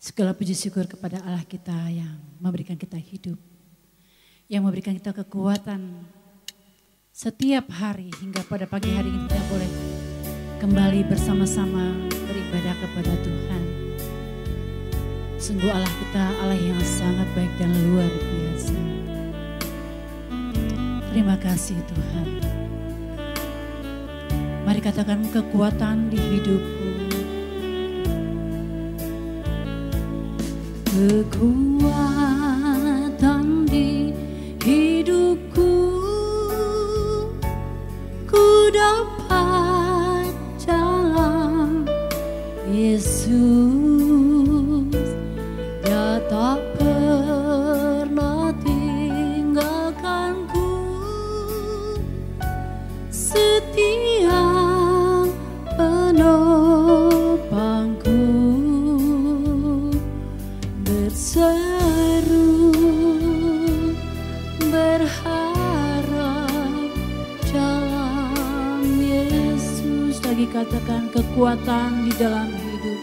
Segala puji syukur kepada Allah kita yang memberikan kita hidup, yang memberikan kita kekuatan setiap hari hingga pada pagi hari ini kita boleh kembali bersama-sama beribadah kepada Tuhan. Sungguh Allah kita Allah yang sangat baik dan luar biasa. Terima kasih Tuhan. Mari katakan kekuatan di hidupku. Kekuatan di hidupku, ku dapat jalan Yesus, Dia tak pernah tinggalkanku, setia penopangku. Berseru berharap jalan Yesus. Lagi katakan kekuatan di dalam hidup.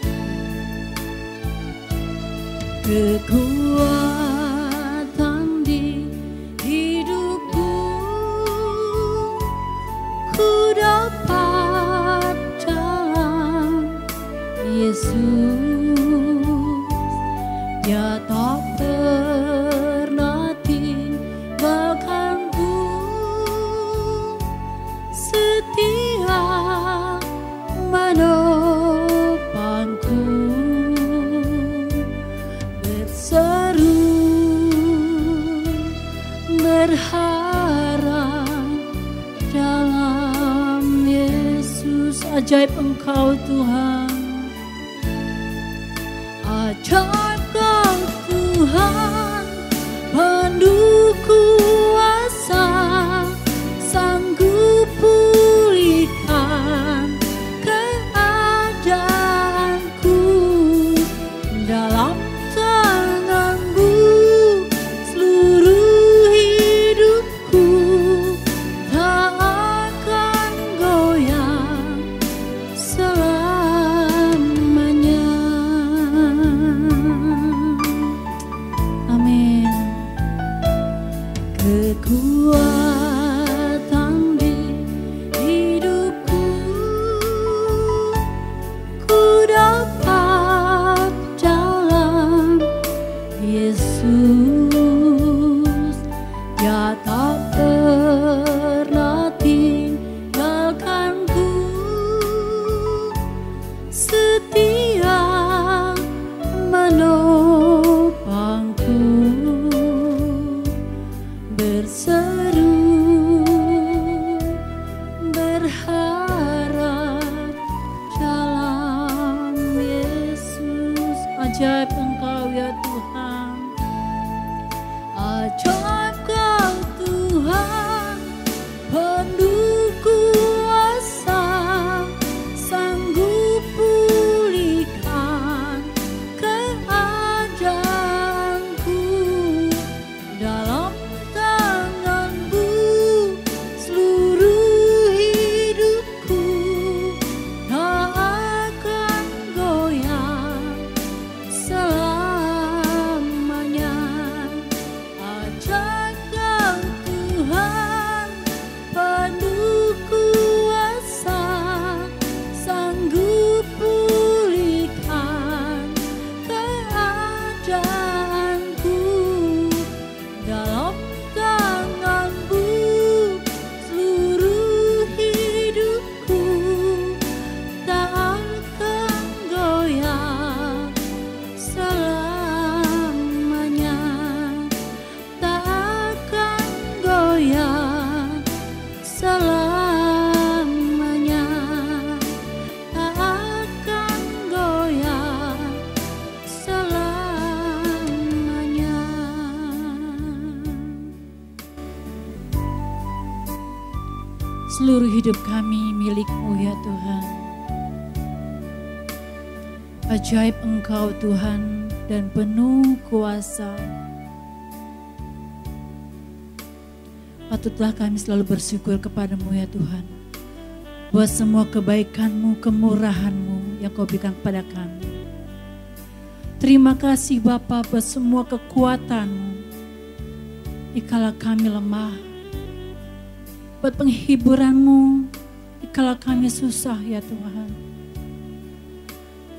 Kekuatan di hidupku, ku dapat jalan Yesus, Dia tak pernah tinggalkanku, setia menopangku. Berseru berharap dalam Yesus. Ajaib Engkau Tuhan, ajaib Kau Tuhan, penuh kuasa, sanggup pulihkan keadaanku. Dalam tangan-Mu seluruh hidupku tak akan goyang selamanya. Amin. Kekuatan di hidupku, ku dapat jalan Yesus, Dia tak pernah tinggalkanku, setia menopangku. Berseru berharap jalan Yesus. Ajaib Engkau ya Tuhan, ajaib Kau Tuhan, penuh kuasa, sanggup pulihkan keadaanku. Dalam tangan-Mu seluruh hidupku tak akan goyang selamanya. Ajaib Kau Tuhan, penuh kuasa, sanggup pulihkan keadaanku. Dalam tangan-Mu seluruh hidupku tak akan goyang selamanya. Tak akan goyang selamanya. Tak akan goyang selamanya. Seluruh hidup kami milik-Mu ya Tuhan. Ajaib Engkau Tuhan dan penuh kuasa. Patutlah kami selalu bersyukur kepada-Mu ya Tuhan, buat semua kebaikan-Mu, kemurahan-Mu yang Kau berikan kepada kami. Terima kasih Bapa buat semua kekuatan-Mu dikala kami lemah, buat penghiburan-Mu dikala kami susah ya Tuhan.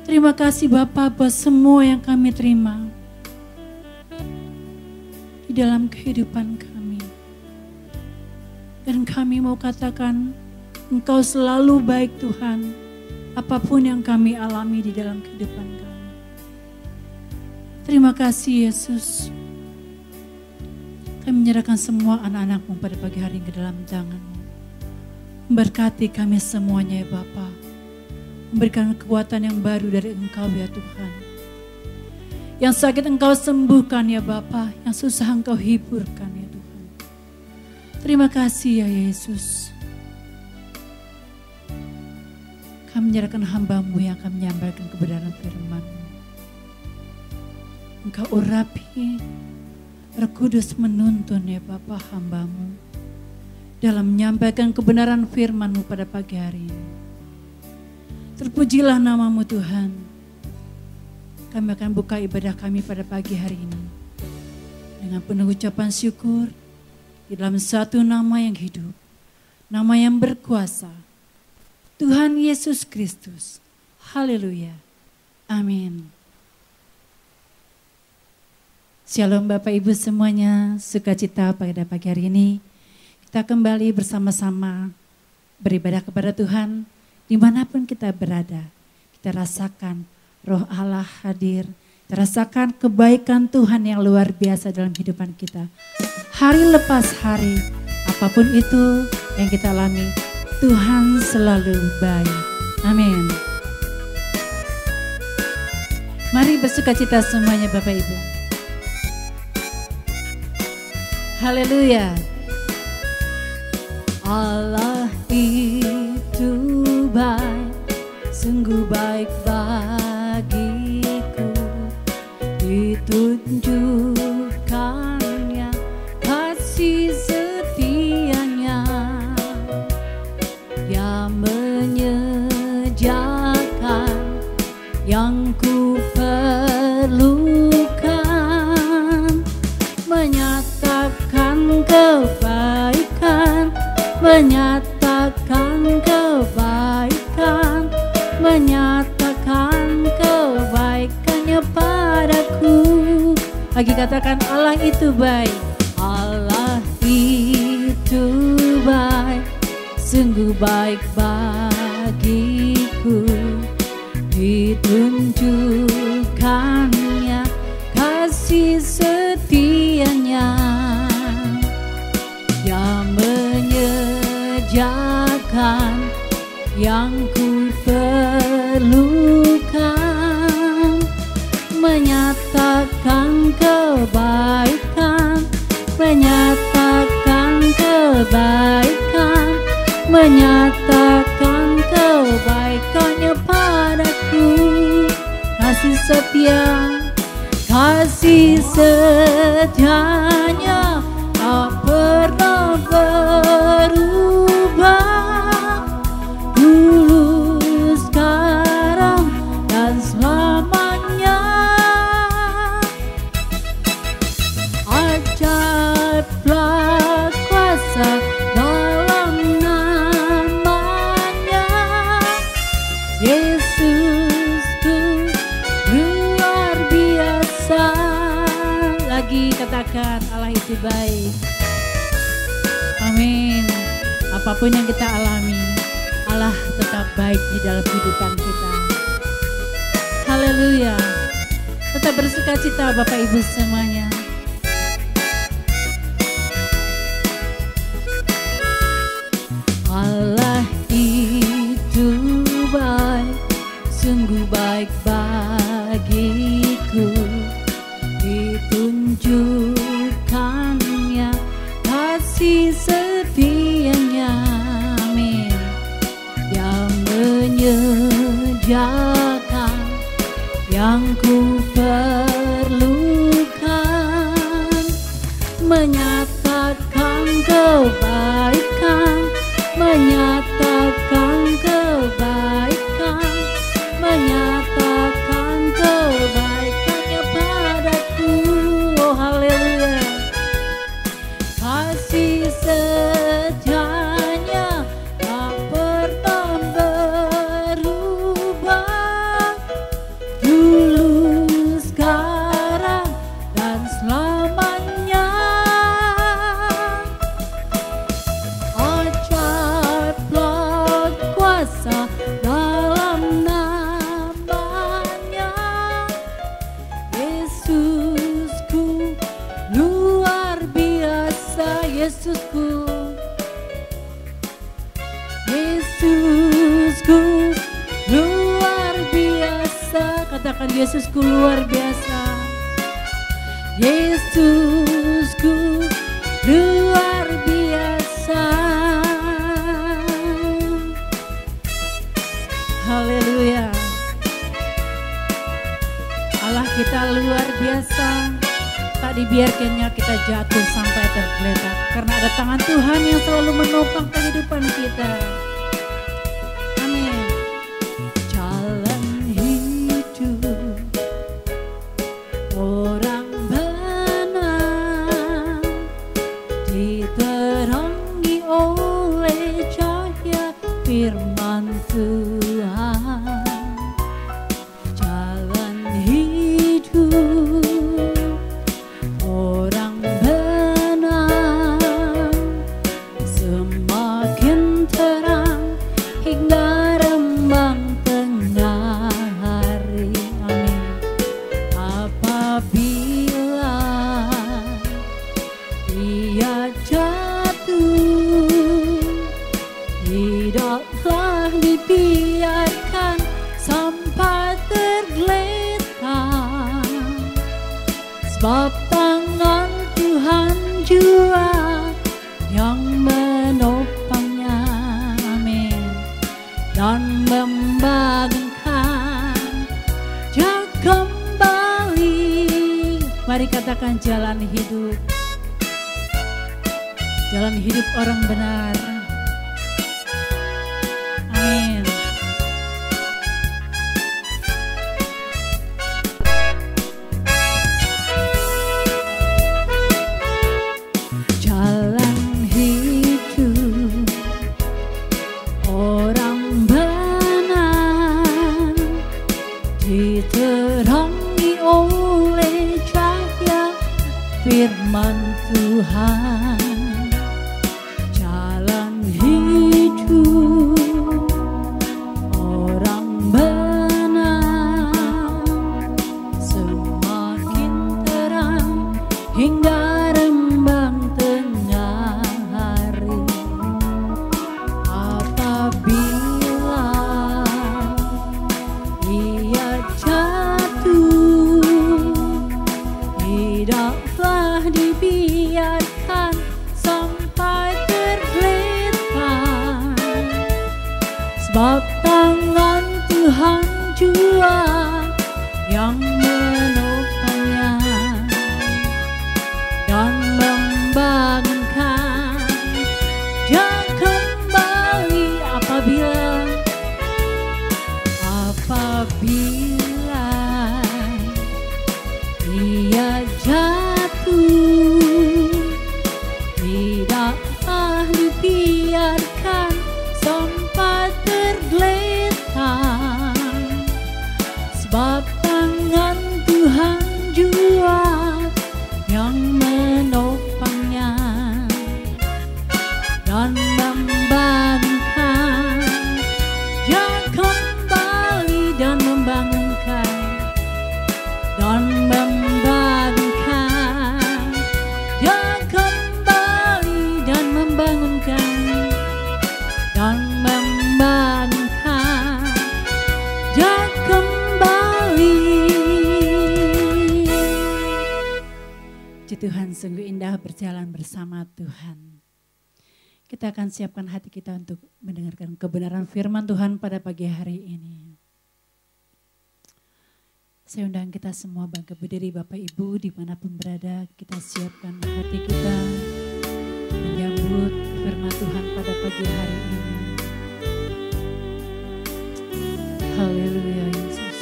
Terima kasih Bapa buat semua yang kami terima di dalam kehidupan kami. Dan kami mau katakan, Engkau selalu baik Tuhan, apapun yang kami alami di dalam kehidupan kami. Terima kasih Yesus. Kami menyerahkan semua anak-anak-Mu pada pagi hari ini ke dalam tangan-Mu. Memberkati kami semuanya ya Bapa. Memberikan kekuatan yang baru dari Engkau ya Tuhan. Yang sakit Engkau sembuhkan ya Bapa. Yang susah Engkau hiburkan ya Tuhan. Terima kasih ya Yesus. Kami menyerahkan hamba-Mu yang akan menyampaikan kebenaran firman-Mu. Engkau urapi, Roh Kudus menuntun ya Bapa hamba-Mu dalam menyampaikan kebenaran firman-Mu pada pagi hari ini. Terpujilah nama-Mu Tuhan. Kami akan buka ibadah kami pada pagi hari ini dengan penuh ucapan syukur di dalam satu nama yang hidup, nama yang berkuasa, Tuhan Yesus Kristus. Haleluya. Amin. Shalom Bapak Ibu semuanya, sukacita pada pagi hari ini. Kita kembali bersama-sama beribadah kepada Tuhan dimanapun kita berada. Kita rasakan Roh Allah hadir, kita rasakan kebaikan Tuhan yang luar biasa dalam kehidupan kita. Hari lepas hari, apapun itu yang kita alami, Tuhan selalu baik. Amin. Mari bersukacita semuanya Bapak Ibu. Haleluya. Allah itu baik, sungguh baik bagiku. Ditunjukkannya kasih setianya yang menyediakan yang ku perlukan, menyatakan kebaikan, menyatakan kebaikan, menyatakan kebaikannya padaku. Lagi katakan Allah itu baik. Allah itu baik, sungguh baik bagiku. Ditunjukkannya kasih setianya yang menyediakan yang ku perlukan, menyatakan kebaikan, menyatakan kebaikan, menyatakan kebaikannya padaku. Kasih setia, kasih setianya tak pernah berubah, dulu, sekarang, dan selamanya. Ajaiblah kuasa dalam namanya, Yesusku luar biasa. Lagi katakan Allah itu baik. Amin. Apapun yang kita alami, Allah tetap baik di dalam kehidupan kita. Haleluya. Tetap bersukacita Bapak Ibu semuanya. Allah itu baik, sungguh baik bagiku. Ditunjukkannya kasih setianya, amin, yang menyediakan yang ku perlukan, menyatakan kebaikan, menyatakan kebaikan, menyatakan kebaikan katakan Yesusku luar biasa. Yesusku luar biasa. Haleluya. Allah kita luar biasa. Tak dibiarkannya kita jatuh sampai tergeletak, karena ada tangan Tuhan yang selalu menopang kehidupan kita. Amin. Jalan hidup orang benar diterangi oleh cahaya firman Tuhan. Jalan hidup orang benar semakin terang hingga rembang tengah hari. Amin. Apabila ia jatuh, tidaklah dibiarkan sampai tergeletak, sebab tangan Tuhan jua yang menopangnya. Amin. Dan membangunkan dia kembali. Mari katakan jalan hidup. Jalan hidup orang benar. Amin. Jalan hidup orang benar diterangi oleh cahaya firman Tuhan. Jalan hidup orang benar semakin terang hingga rembang tengah hari. Apabila ia jatuh, tidaklah dibiarkan sampai tergeletak, sebab tangan Tuhan jua yang menopangnya dan membangunkan dia kembali. Apabila ia jatuh, tidaklah dibiarkan sampai tergeletak, sebab tangan Tuhan jua yang menopangnya dan membangunkan dia kembali, dan membangunkan dan membangunkan dia kembali, dan membangunkan dan membangunkan dia kembali. Puji Tuhan, sungguh indah berjalan bersama Tuhan. Kita akan siapkan hati kita untuk mendengarkan kebenaran firman Tuhan pada pagi hari ini. Saya undang kita semua bangkit berdiri, Bapak Ibu dimanapun berada, kita siapkan hati kita menyambut firman Tuhan pada pagi hari ini. Haleluya Yesus.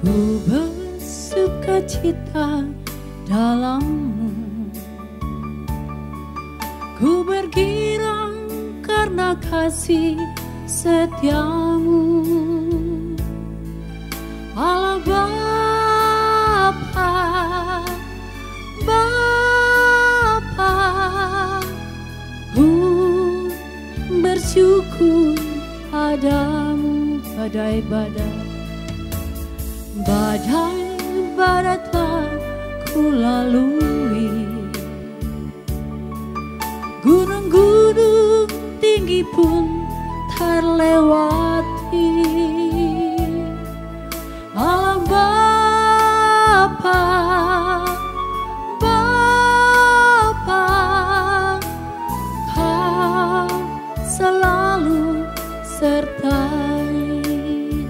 Ku bersuka cita dalam-Mu, ku bergirang karena kasih setia-Mu. Allah Bapa, Bapa, ku bersyukur padamu. Badai-badai, badai-badai telah ku lalui, gunung-gunung tinggi pun terlewati. Allah Bapa, Bapa, Kau selalu sertai.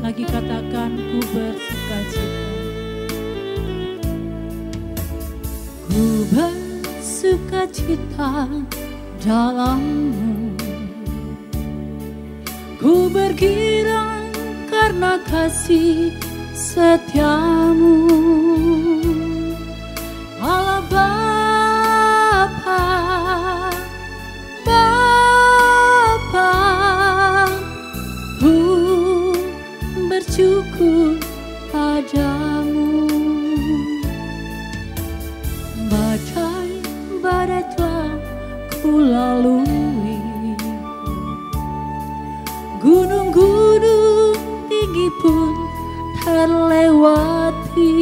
Lagi katakan, ku bersukacita. Ku bersukacita dalam-Mu. Ku bergirang karena kasih setia-Mu. Allah Bapa, Bapa, ku bersyukur padamu. Badai telah ku lalui, gunung-gunung tinggi pun terlewati.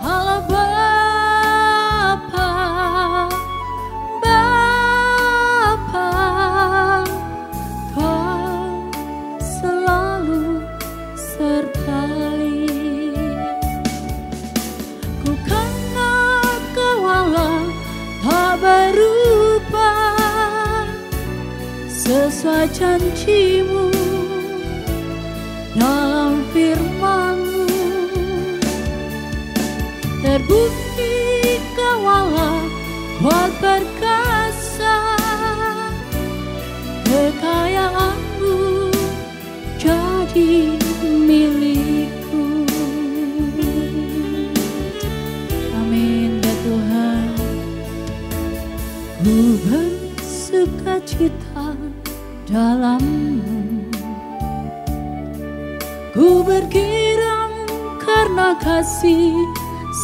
Allah Bapa, Bapa, Kau selalu sertai. Ku kenal Kau Allah tak berubah, sesuai janji-Mu dalam firman-Mu. Terbukti Kau Allah kuat perkasa, kekayaan-Mu jadi milikku. Amin ya Tuhan. Ku bersukacita dalam-Mu. Ku bergirang karena kasih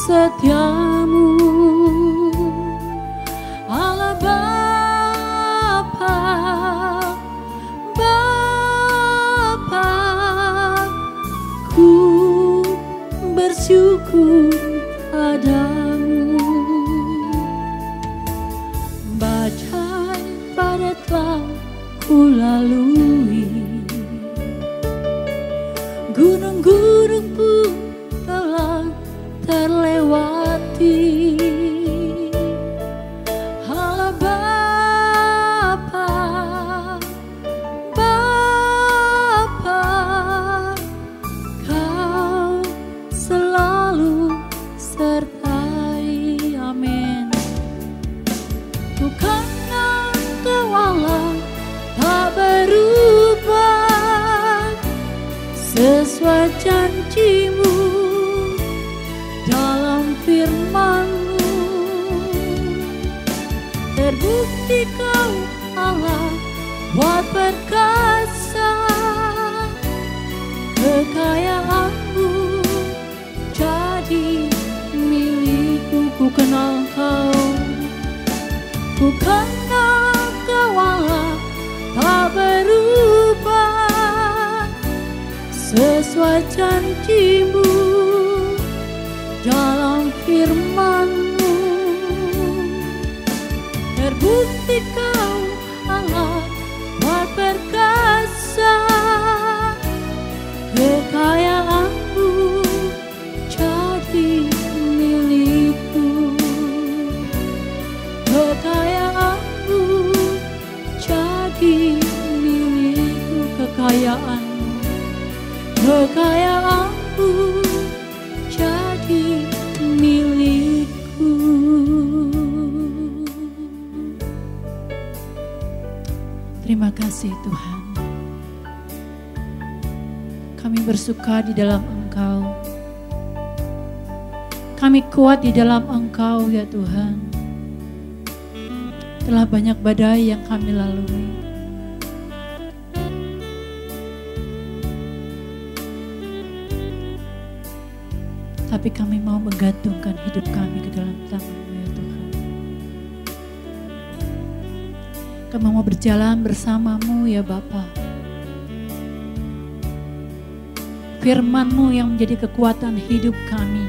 setia-Mu. Allah Bapa, Bapa, ku bersyukur padamu. Badai telah ku lalui, gunung-gunung pun telah terlewati. Allah Bapa, Bapa, Kau selalu sertai. Amin. Ku kenal Kau Allah tak berubah, sesuai janji-Mu dalam firman-Mu. Terbukti Kau Allah kuat perkasa, kekayaan-Mu jadi milikku. Ku kenal Kau, ku kenal Kau Allah tak berubah, sesuai janji-Mu dalam firman-Mu. Terbukti Kau Allah kuat perkasa, kekayaan-Mu jadi milikku. Kekayaan-Mu jadi milikku. Kekayaan-Mu jadi milikku. Terima kasih Tuhan. Kami bersuka di dalam Engkau. Kami kuat di dalam Engkau ya Tuhan. Telah banyak badai yang kami lalui. Tapi kami mau menggantungkan hidup kami ke dalam tangan-Mu ya Tuhan. Kami mau berjalan bersama-Mu ya Bapa. Firman-Mu yang menjadi kekuatan hidup kami.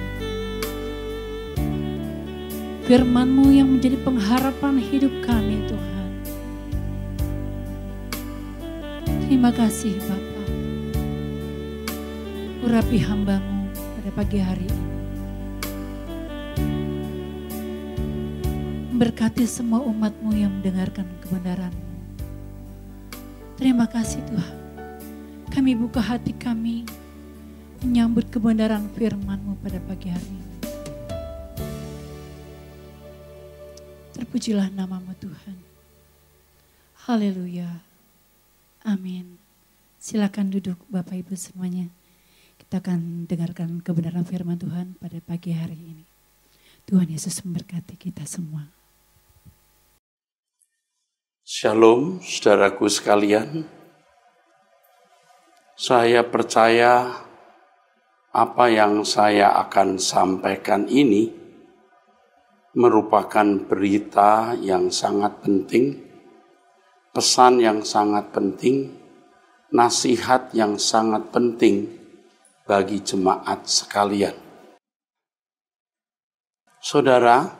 Firman-Mu yang menjadi pengharapan hidup kami Tuhan. Terima kasih Bapa. Urapi hamba-Mu pada pagi hari ini. Berkati semua umat-Mu yang mendengarkan kebenaran-Mu. Terima kasih Tuhan. Kami buka hati kami menyambut kebenaran firman-Mu pada pagi hari ini. Terpujilah nama-Mu Tuhan. Haleluya. Amin. Silakan duduk Bapak Ibu semuanya. Kita akan dengarkan kebenaran firman Tuhan pada pagi hari ini. Tuhan Yesus memberkati kita semua. Shalom saudaraku sekalian. Saya percaya apa yang saya akan sampaikan ini merupakan berita yang sangat penting, pesan yang sangat penting, nasihat yang sangat penting bagi jemaat sekalian. Saudara,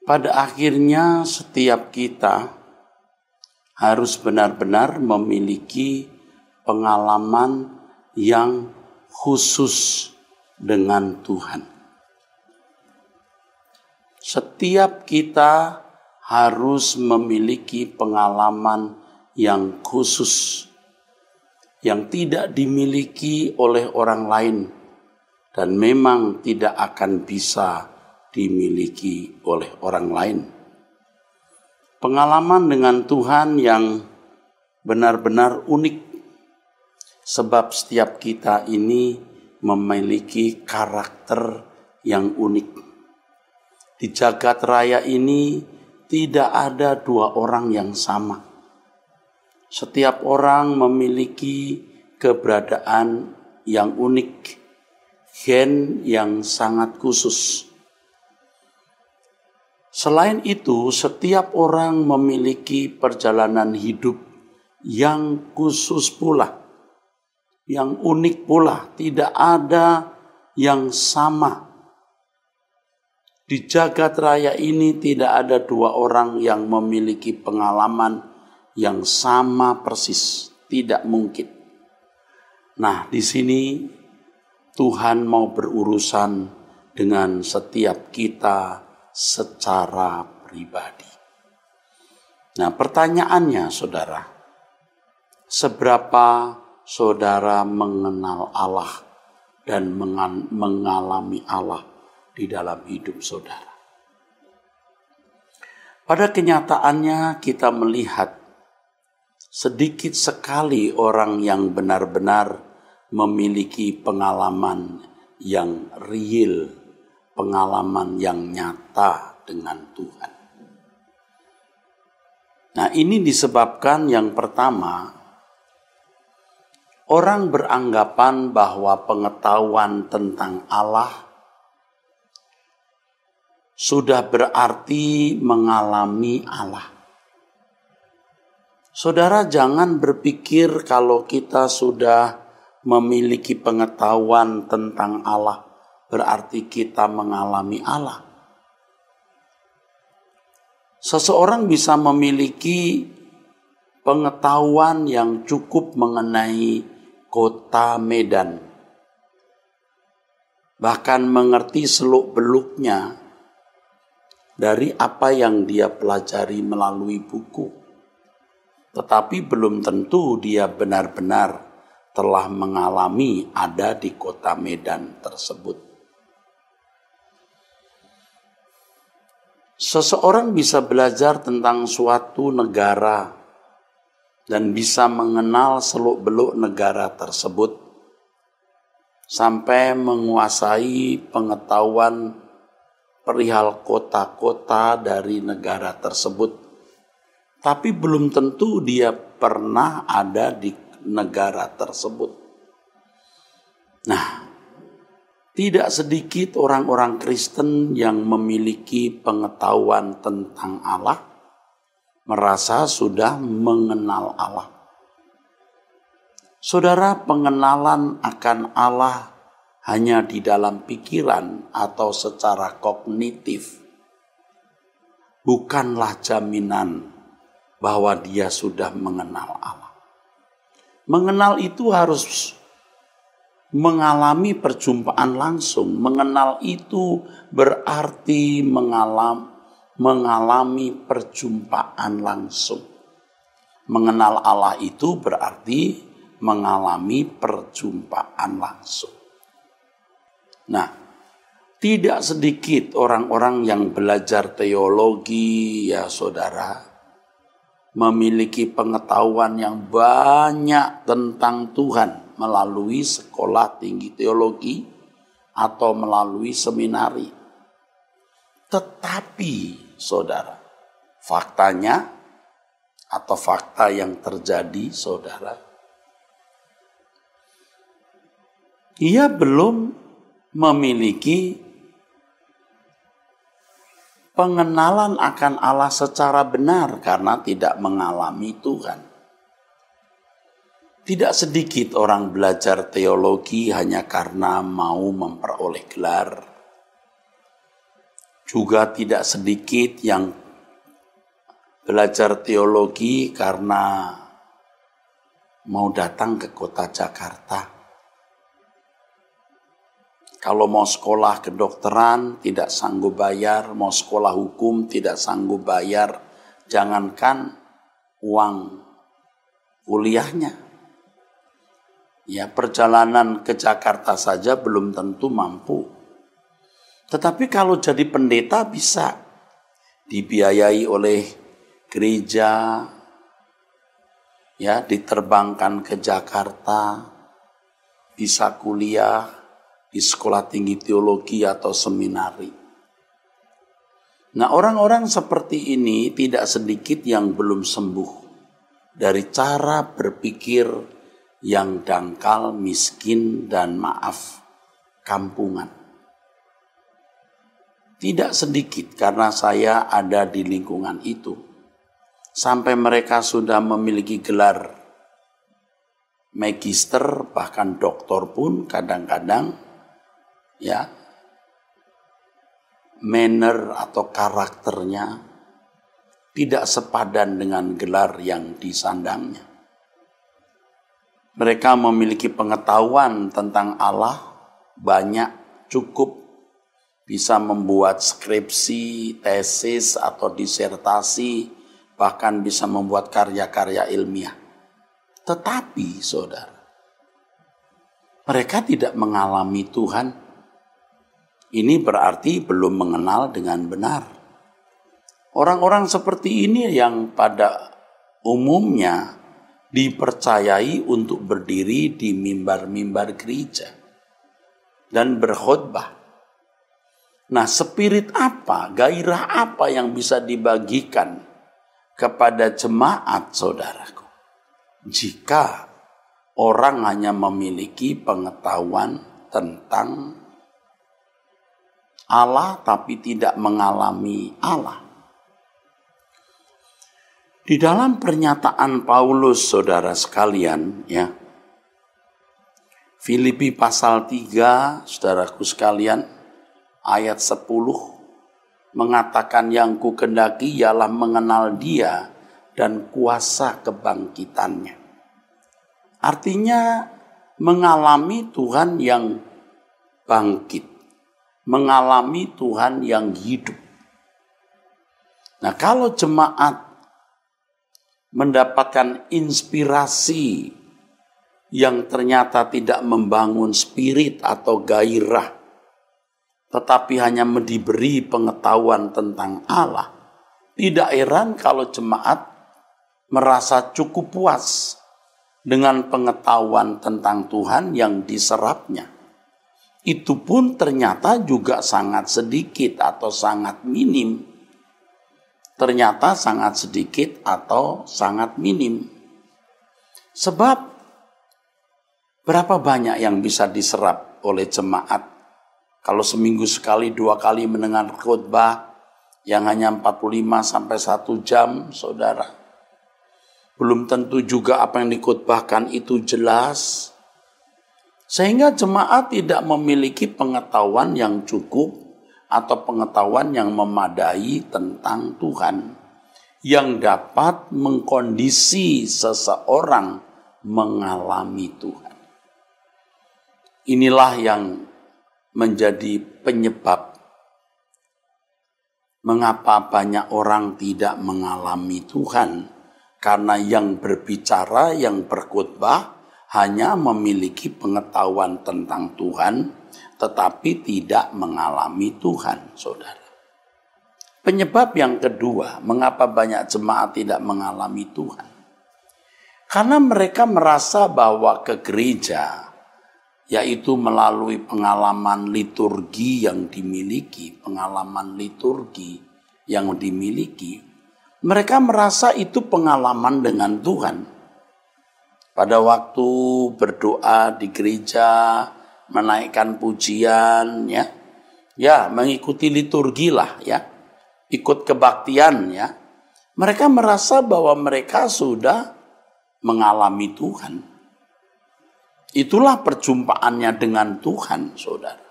pada akhirnya setiap kita harus benar-benar memiliki pengalaman yang khusus dengan Tuhan. Setiap kita harus memiliki pengalaman yang khusus, yang tidak dimiliki oleh orang lain, dan memang tidak akan bisa dimiliki oleh orang lain. Pengalaman dengan Tuhan yang benar-benar unik, sebab setiap kita ini memiliki karakter yang unik. Di jagat raya ini tidak ada dua orang yang sama. Setiap orang memiliki keberadaan yang unik, gen yang sangat khusus. Selain itu, setiap orang memiliki perjalanan hidup yang khusus pula, yang unik pula, tidak ada yang sama. Di jagat raya ini tidak ada dua orang yang memiliki pengalaman yang sama persis, tidak mungkin. Nah, di sini Tuhan mau berurusan dengan setiap kita secara pribadi. Nah, pertanyaannya saudara, seberapa saudara mengenal Allah dan mengalami Allah di dalam hidup saudara? Pada kenyataannya kita melihat sedikit sekali orang yang benar-benar memiliki pengalaman yang real, pengalaman yang nyata dengan Tuhan. Nah, ini disebabkan yang pertama, orang beranggapan bahwa pengetahuan tentang Allah sudah berarti mengalami Allah. Saudara, jangan berpikir kalau kita sudah memiliki pengetahuan tentang Allah berarti kita mengalami Allah. Seseorang bisa memiliki pengetahuan yang cukup mengenai kota Medan, bahkan mengerti seluk-beluknya dari apa yang dia pelajari melalui buku. Tetapi belum tentu dia benar-benar telah mengalami ada di kota Medan tersebut. Seseorang bisa belajar tentang suatu negara dan bisa mengenal seluk-beluk negara tersebut sampai menguasai pengetahuan perihal kota-kota dari negara tersebut. Tapi belum tentu dia pernah ada di negara tersebut. Nah, tidak sedikit orang-orang Kristen yang memiliki pengetahuan tentang Allah, merasa sudah mengenal Allah. Saudara, pengenalan akan Allah hanya di dalam pikiran atau secara kognitif, bukanlah jaminan bahwa dia sudah mengenal Allah. Mengenal itu harus mengalami perjumpaan langsung. Mengenal itu berarti mengalami perjumpaan langsung. Mengenal Allah itu berarti mengalami perjumpaan langsung. Nah, tidak sedikit orang-orang yang belajar teologi, ya saudara, memiliki pengetahuan yang banyak tentang Tuhan melalui sekolah tinggi teologi atau melalui seminari. Tetapi, saudara, faktanya atau fakta yang terjadi, saudara, ia belum memiliki pengenalan akan Allah secara benar karena tidak mengalami Tuhan. Tidak sedikit orang belajar teologi hanya karena mau memperoleh gelar. Juga tidak sedikit yang belajar teologi karena mau datang ke kota Jakarta. Kalau mau sekolah kedokteran tidak sanggup bayar, mau sekolah hukum tidak sanggup bayar, jangankan uang kuliahnya. Ya, perjalanan ke Jakarta saja belum tentu mampu. Tetapi kalau jadi pendeta bisa dibiayai oleh gereja, ya, diterbangkan ke Jakarta, bisa kuliah di sekolah tinggi teologi atau seminari. Nah, orang-orang seperti ini tidak sedikit yang belum sembuh dari cara berpikir yang dangkal, miskin, dan maaf, kampungan. Tidak sedikit karena saya ada di lingkungan itu. Sampai mereka sudah memiliki gelar magister, bahkan doktor pun kadang-kadang, ya, manner atau karakternya tidak sepadan dengan gelar yang disandangnya. Mereka memiliki pengetahuan tentang Allah banyak, cukup bisa membuat skripsi, tesis atau disertasi, bahkan bisa membuat karya-karya ilmiah. Tetapi saudara, mereka tidak mengalami Tuhan. Ini berarti belum mengenal dengan benar. Orang-orang seperti ini yang pada umumnya dipercayai untuk berdiri di mimbar-mimbar gereja dan berkhotbah. Nah, spirit apa, gairah apa yang bisa dibagikan kepada jemaat, saudaraku, jika orang hanya memiliki pengetahuan tentang Allah tapi tidak mengalami Allah? Di dalam pernyataan Paulus, saudara sekalian, ya, Filipi pasal 3, saudaraku sekalian, ayat 10 mengatakan, yang kukendaki ialah mengenal Dia dan kuasa kebangkitannya. Artinya mengalami Tuhan yang bangkit, mengalami Tuhan yang hidup. Nah, kalau jemaat mendapatkan inspirasi yang ternyata tidak membangun spirit atau gairah, tetapi hanya diberi pengetahuan tentang Allah, tidak heran kalau jemaat merasa cukup puas dengan pengetahuan tentang Tuhan yang diserapnya. Itu pun ternyata juga sangat sedikit atau sangat minim. Ternyata sangat sedikit atau sangat minim. Sebab berapa banyak yang bisa diserap oleh jemaat kalau seminggu sekali 2 kali mendengar khotbah yang hanya 45 sampai 1 jam, saudara. Belum tentu juga apa yang dikhotbahkan itu jelas. Sehingga jemaat tidak memiliki pengetahuan yang cukup atau pengetahuan yang memadai tentang Tuhan yang dapat mengkondisi seseorang mengalami Tuhan. Inilah yang menjadi penyebab mengapa banyak orang tidak mengalami Tuhan. Karena yang berbicara, yang berkhotbah hanya memiliki pengetahuan tentang Tuhan, tetapi tidak mengalami Tuhan, saudara. Penyebab yang kedua, mengapa banyak jemaat tidak mengalami Tuhan? Karena mereka merasa bahwa ke gereja, yaitu melalui pengalaman liturgi yang dimiliki, mereka merasa itu pengalaman dengan Tuhan. Pada waktu berdoa di gereja, menaikkan pujian, ya mengikuti liturgi lah, ya, ikut kebaktian, ya. Mereka merasa bahwa mereka sudah mengalami Tuhan. Itulah perjumpaannya dengan Tuhan, saudara.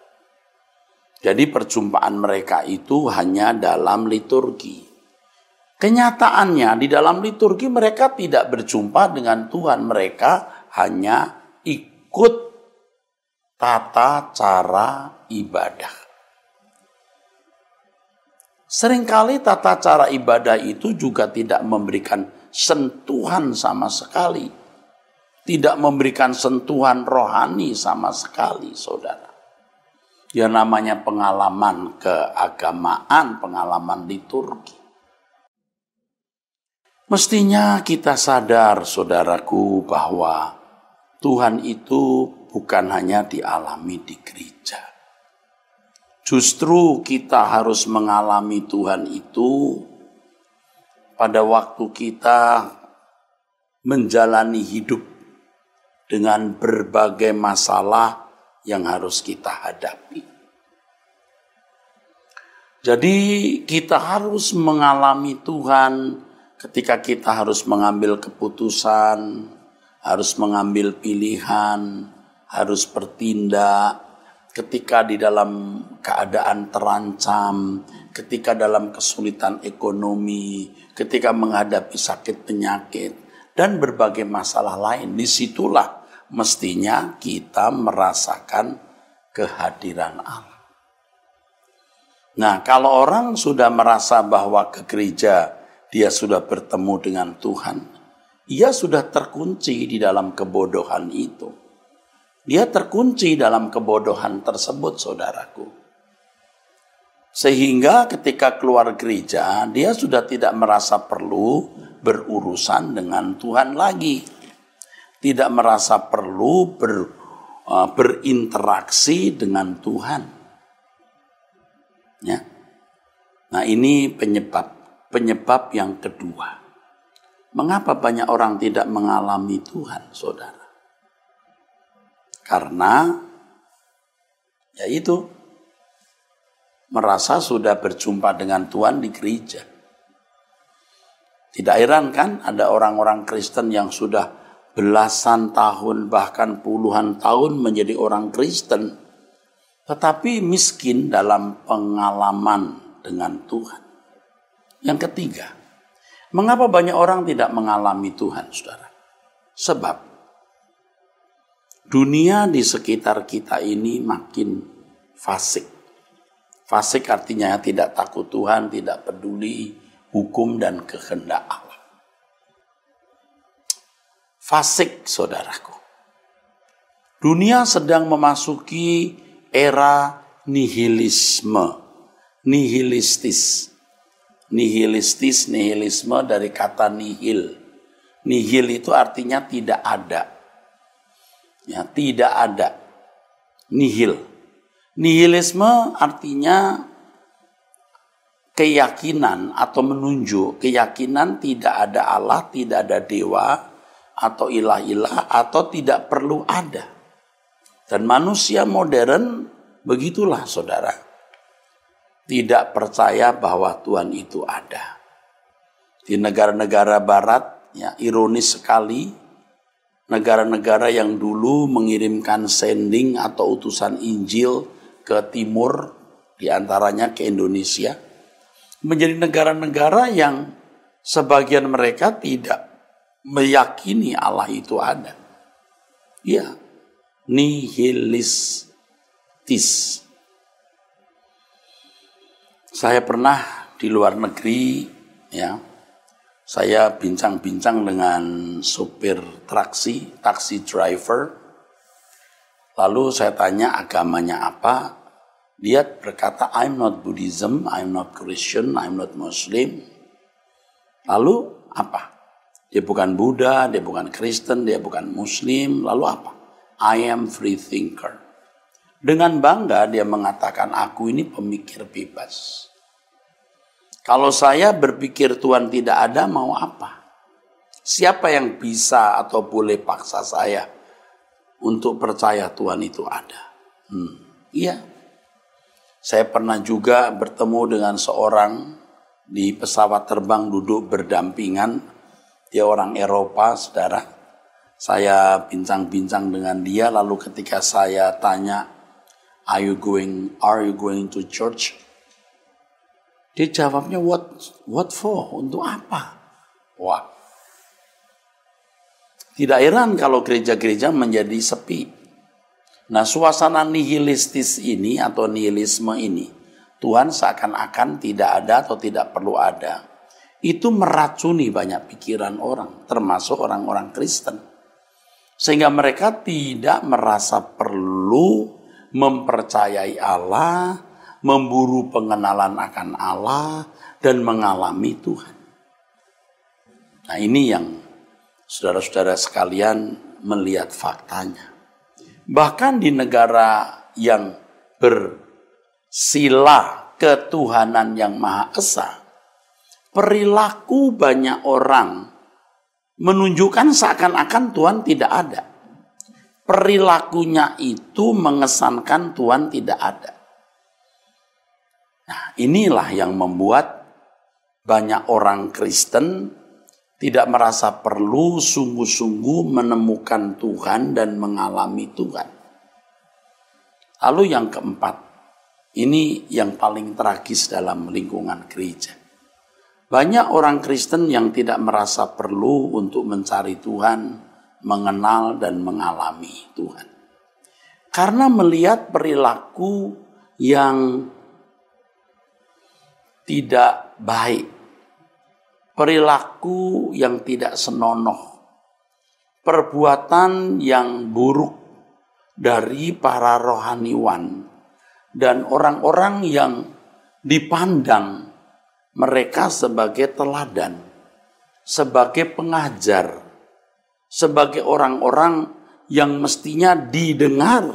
Jadi perjumpaan mereka itu hanya dalam liturgi. Kenyataannya di dalam liturgi mereka tidak berjumpa dengan Tuhan. Mereka hanya ikut tata cara ibadah. Seringkali tata cara ibadah itu juga tidak memberikan sentuhan sama sekali. Tidak memberikan sentuhan rohani sama sekali, saudara. Ya namanya pengalaman keagamaan, pengalaman liturgi. Mestinya kita sadar, saudaraku, bahwa Tuhan itu bukan hanya dialami di gereja. Justru kita harus mengalami Tuhan itu pada waktu kita menjalani hidup dengan berbagai masalah yang harus kita hadapi. Jadi kita harus mengalami Tuhan ketika kita harus mengambil keputusan, harus mengambil pilihan, harus bertindak, ketika di dalam keadaan terancam, ketika dalam kesulitan ekonomi, ketika menghadapi sakit penyakit, dan berbagai masalah lain. Disitulah mestinya kita merasakan kehadiran Allah. Nah, kalau orang sudah merasa bahwa ke gereja dia sudah bertemu dengan Tuhan, ia sudah terkunci di dalam kebodohan itu. Dia terkunci dalam kebodohan tersebut, saudaraku. Sehingga ketika keluar gereja, dia sudah tidak merasa perlu berurusan dengan Tuhan lagi. Tidak merasa perlu berinteraksi dengan Tuhan. Ya. Nah, ini penyebab yang kedua. Mengapa banyak orang tidak mengalami Tuhan, saudara? Karena yaitu merasa sudah berjumpa dengan Tuhan di gereja. Tidak heran kan ada orang-orang Kristen yang sudah belasan tahun bahkan puluhan tahun menjadi orang Kristen, tetapi miskin dalam pengalaman dengan Tuhan. Yang ketiga, mengapa banyak orang tidak mengalami Tuhan, saudara? Sebab dunia di sekitar kita ini makin fasik. Fasik artinya tidak takut Tuhan, tidak peduli hukum dan kehendak Allah. Fasik, saudaraku. Dunia sedang memasuki era nihilisme, nihilisme dari kata nihil. Nihil itu artinya tidak ada. Ya, tidak ada. Nihil. Nihilisme artinya keyakinan atau menunjuk keyakinan tidak ada Allah, tidak ada dewa atau ilah-ilah atau tidak perlu ada. Dan manusia modern begitulah, saudara. Tidak percaya bahwa Tuhan itu ada. Di negara-negara barat, ya, ironis sekali, negara-negara yang dulu mengirimkan sending atau utusan Injil ke timur, diantaranya ke Indonesia, menjadi negara-negara yang sebagian mereka tidak meyakini Allah itu ada. Ya, nihilistis. Saya pernah di luar negeri, ya, saya bincang-bincang dengan supir taksi driver. Lalu saya tanya agamanya apa. Dia berkata, I'm not Buddhism, I'm not Christian, I'm not Muslim. Lalu apa? Dia bukan Buddha, dia bukan Kristen, dia bukan Muslim. Lalu apa? I am free thinker. Dengan bangga dia mengatakan, aku ini pemikir bebas. Kalau saya berpikir Tuhan tidak ada, mau apa? Siapa yang bisa atau boleh paksa saya untuk percaya Tuhan itu ada? Iya. Saya pernah juga bertemu dengan seorang di pesawat terbang duduk berdampingan. Dia orang Eropa, saudara. Saya bincang-bincang dengan dia, lalu ketika saya tanya, are you going to church? Dia jawabnya, what for? Untuk apa? Wah. Tidak heran kalau gereja-gereja menjadi sepi. Nah, suasana nihilistis ini atau nihilisme ini, Tuhan seakan-akan tidak ada atau tidak perlu ada. Itu meracuni banyak pikiran orang, termasuk orang-orang Kristen. Sehingga mereka tidak merasa perlu mempercayai Allah, memburu pengenalan akan Allah, dan mengalami Tuhan. Nah, ini yang saudara-saudara sekalian melihat faktanya. Bahkan di negara yang bersila ketuhanan yang Maha Esa, perilaku banyak orang menunjukkan seakan-akan Tuhan tidak ada. Perilakunya itu mengesankan Tuhan tidak ada. Nah, inilah yang membuat banyak orang Kristen tidak merasa perlu sungguh-sungguh menemukan Tuhan dan mengalami Tuhan. Lalu yang keempat, ini yang paling tragis dalam lingkungan gereja. Banyak orang Kristen yang tidak merasa perlu untuk mencari Tuhan, mengenal dan mengalami Tuhan. Karena melihat perilaku yang tidak baik, perilaku yang tidak senonoh, perbuatan yang buruk dari para rohaniwan dan orang-orang yang dipandang mereka sebagai teladan, sebagai pengajar, sebagai orang-orang yang mestinya didengar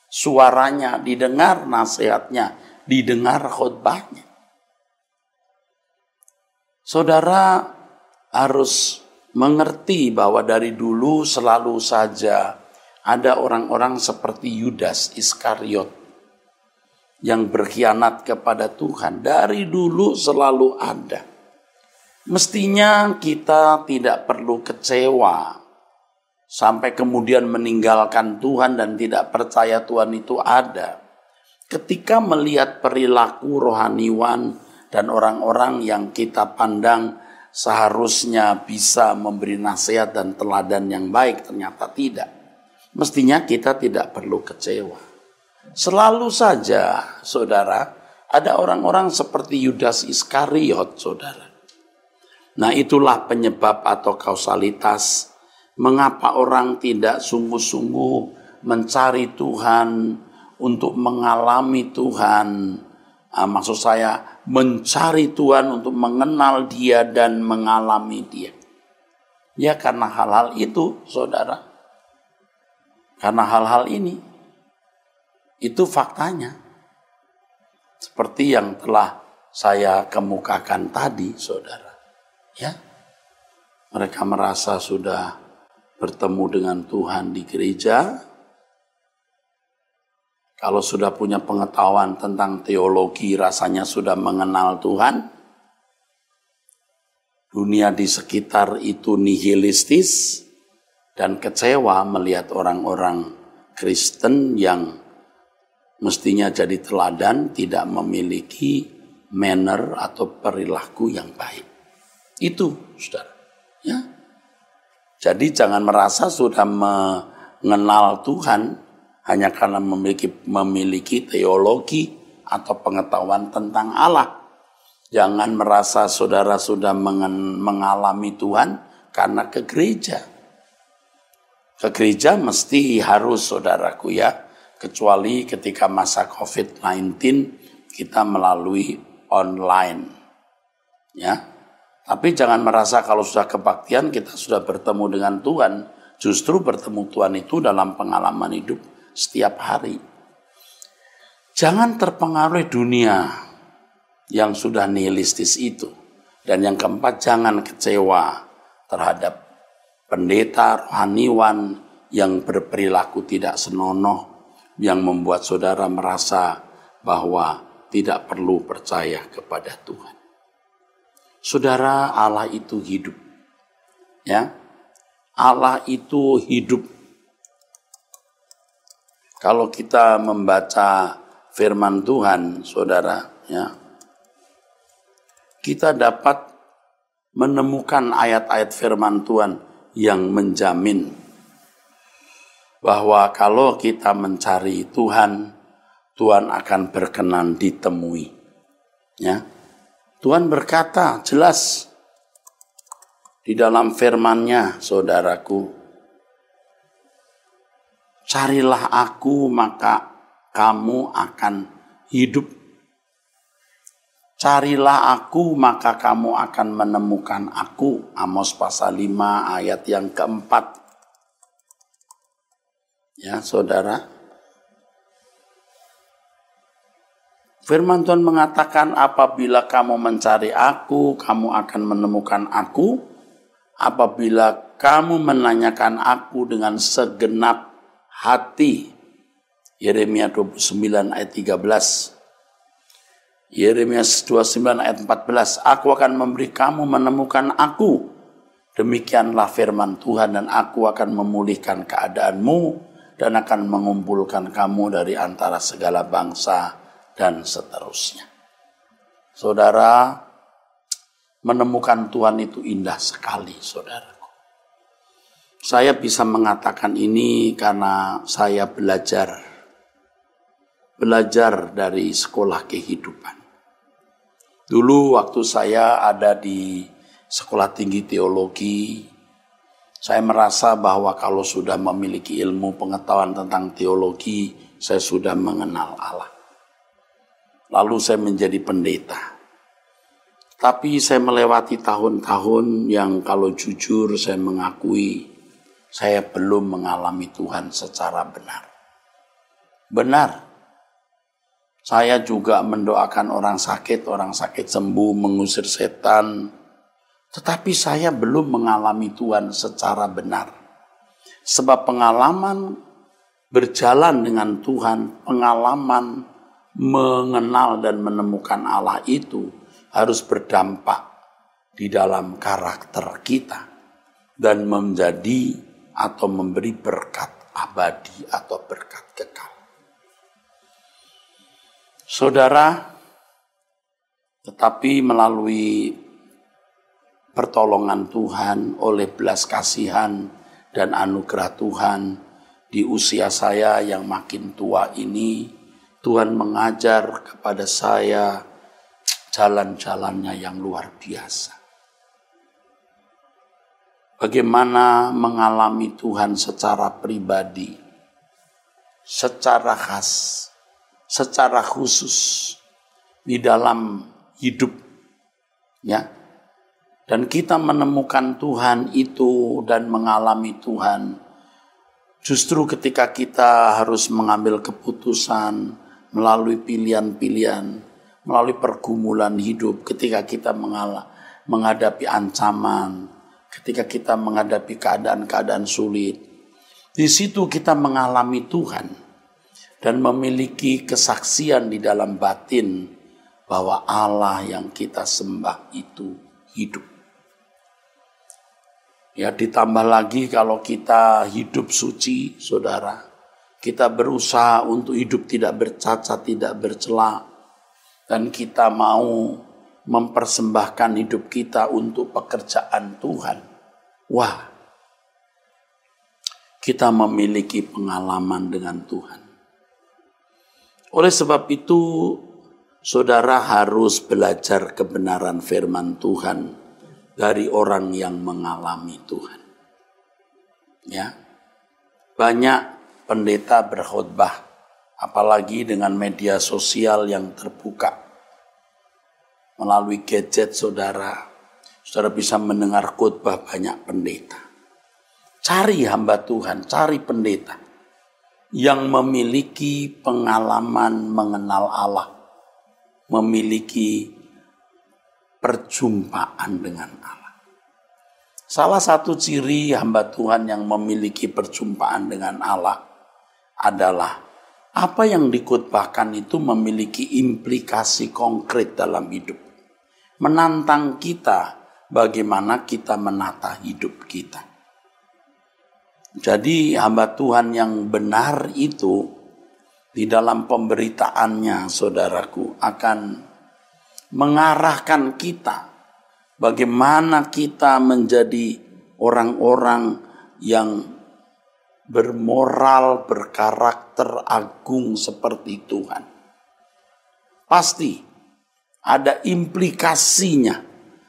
suaranya, didengar nasihatnya, didengar khotbahnya. Saudara harus mengerti bahwa dari dulu selalu saja ada orang-orang seperti Yudas Iskariot yang berkhianat kepada Tuhan. Dari dulu selalu ada. Mestinya kita tidak perlu kecewa sampai kemudian meninggalkan Tuhan dan tidak percaya Tuhan itu ada. Ketika melihat perilaku rohaniwan dan orang-orang yang kita pandang seharusnya bisa memberi nasihat dan teladan yang baik, ternyata tidak. Mestinya kita tidak perlu kecewa. Selalu saja, saudara, ada orang-orang seperti Yudas Iskariot, saudara. Nah, itulah penyebab atau kausalitas mengapa orang tidak sungguh-sungguh mencari Tuhan untuk mengalami Tuhan. Maksud saya mencari Tuhan untuk mengenal Dia dan mengalami Dia. Ya, karena hal-hal itu, saudara. Karena hal-hal ini, itu faktanya. Seperti yang telah saya kemukakan tadi, saudara. Ya, mereka merasa sudah bertemu dengan Tuhan di gereja. Kalau sudah punya pengetahuan tentang teologi, rasanya sudah mengenal Tuhan. Dunia di sekitar itu nihilistis dan kecewa melihat orang-orang Kristen yang mestinya jadi teladan tidak memiliki manner atau perilaku yang baik. Itu, saudara. Ya. Jadi jangan merasa sudah mengenal Tuhan hanya karena memiliki teologi atau pengetahuan tentang Allah. Jangan merasa saudara sudah mengalami Tuhan karena ke gereja. Ke gereja mesti harus, saudaraku ya, kecuali ketika masa COVID-19 kita melalui online. Ya. Tapi jangan merasa kalau sudah kebaktian kita sudah bertemu dengan Tuhan. Justru bertemu Tuhan itu dalam pengalaman hidup setiap hari. Jangan terpengaruhi dunia yang sudah nihilistis itu. Dan yang keempat, jangan kecewa terhadap pendeta rohaniwan yang berperilaku tidak senonoh, yang membuat saudara merasa bahwa tidak perlu percaya kepada Tuhan. Saudara, Allah itu hidup. Ya. Allah itu hidup. Kalau kita membaca firman Tuhan, saudara, ya, kita dapat menemukan ayat-ayat firman Tuhan yang menjamin bahwa kalau kita mencari Tuhan, Tuhan akan berkenan ditemui. Ya. Tuhan berkata jelas di dalam firman-Nya, saudaraku, carilah aku maka kamu akan hidup. Carilah aku maka kamu akan menemukan aku. Amos pasal 5 ayat yang keempat. Ya, saudara. Firman Tuhan mengatakan apabila kamu mencari aku, kamu akan menemukan aku. Apabila kamu menanyakan aku dengan segenap hati. Yeremia 29 ayat 13. Yeremia 29 ayat 14. Aku akan memberi kamu menemukan aku. Demikianlah firman Tuhan, dan aku akan memulihkan keadaanmu dan akan mengumpulkan kamu dari antara segala bangsa dan seterusnya. Saudara, menemukan Tuhan itu indah sekali, saudaraku. Saya bisa mengatakan ini karena saya belajar dari sekolah kehidupan. Dulu waktu saya ada di sekolah tinggi teologi, saya merasa bahwa kalau sudah memiliki ilmu pengetahuan tentang teologi, saya sudah mengenal Allah. Lalu saya menjadi pendeta. Tapi saya melewati tahun-tahun yang kalau jujur saya mengakui saya belum mengalami Tuhan secara benar. Benar. Saya juga mendoakan orang sakit sembuh, mengusir setan. Tetapi saya belum mengalami Tuhan secara benar. Sebab pengalaman berjalan dengan Tuhan, pengalaman mengenal dan menemukan Allah itu harus berdampak di dalam karakter kita dan menjadi atau memberi berkat abadi atau berkat kekal. Saudara, tetapi melalui pertolongan Tuhan, oleh belas kasihan dan anugerah Tuhan, di usia saya yang makin tua ini, Tuhan mengajar kepada saya jalan-jalannya yang luar biasa. Bagaimana mengalami Tuhan secara pribadi, secara khas, secara khusus di dalam hidup, ya. Dan kita menemukan Tuhan itu dan mengalami Tuhan justru ketika kita harus mengambil keputusan melalui pilihan-pilihan, melalui pergumulan hidup, ketika kita menghadapi ancaman, ketika kita menghadapi keadaan-keadaan sulit. Di situ kita mengalami Tuhan dan memiliki kesaksian di dalam batin bahwa Allah yang kita sembah itu hidup. Ya, ditambah lagi kalau kita hidup suci, saudara. Kita berusaha untuk hidup tidak bercacat, tidak bercela. Dan kita mau mempersembahkan hidup kita untuk pekerjaan Tuhan. Wah, kita memiliki pengalaman dengan Tuhan. Oleh sebab itu, saudara harus belajar kebenaran firman Tuhan dari orang yang mengalami Tuhan. Ya. Banyak pendeta berkhotbah, apalagi dengan media sosial yang terbuka. Melalui gadget saudara bisa mendengar khotbah banyak pendeta. Cari hamba Tuhan, cari pendeta yang memiliki pengalaman mengenal Allah, memiliki perjumpaan dengan Allah. Salah satu ciri hamba Tuhan yang memiliki perjumpaan dengan Allah adalah apa yang dikhotbahkan itu memiliki implikasi konkret dalam hidup. Menantang kita bagaimana kita menata hidup kita. Jadi hamba Tuhan yang benar itu di dalam pemberitaannya, saudaraku, akan mengarahkan kita bagaimana kita menjadi orang-orang yang bermoral, berkarakter agung seperti Tuhan. Pasti ada implikasinya.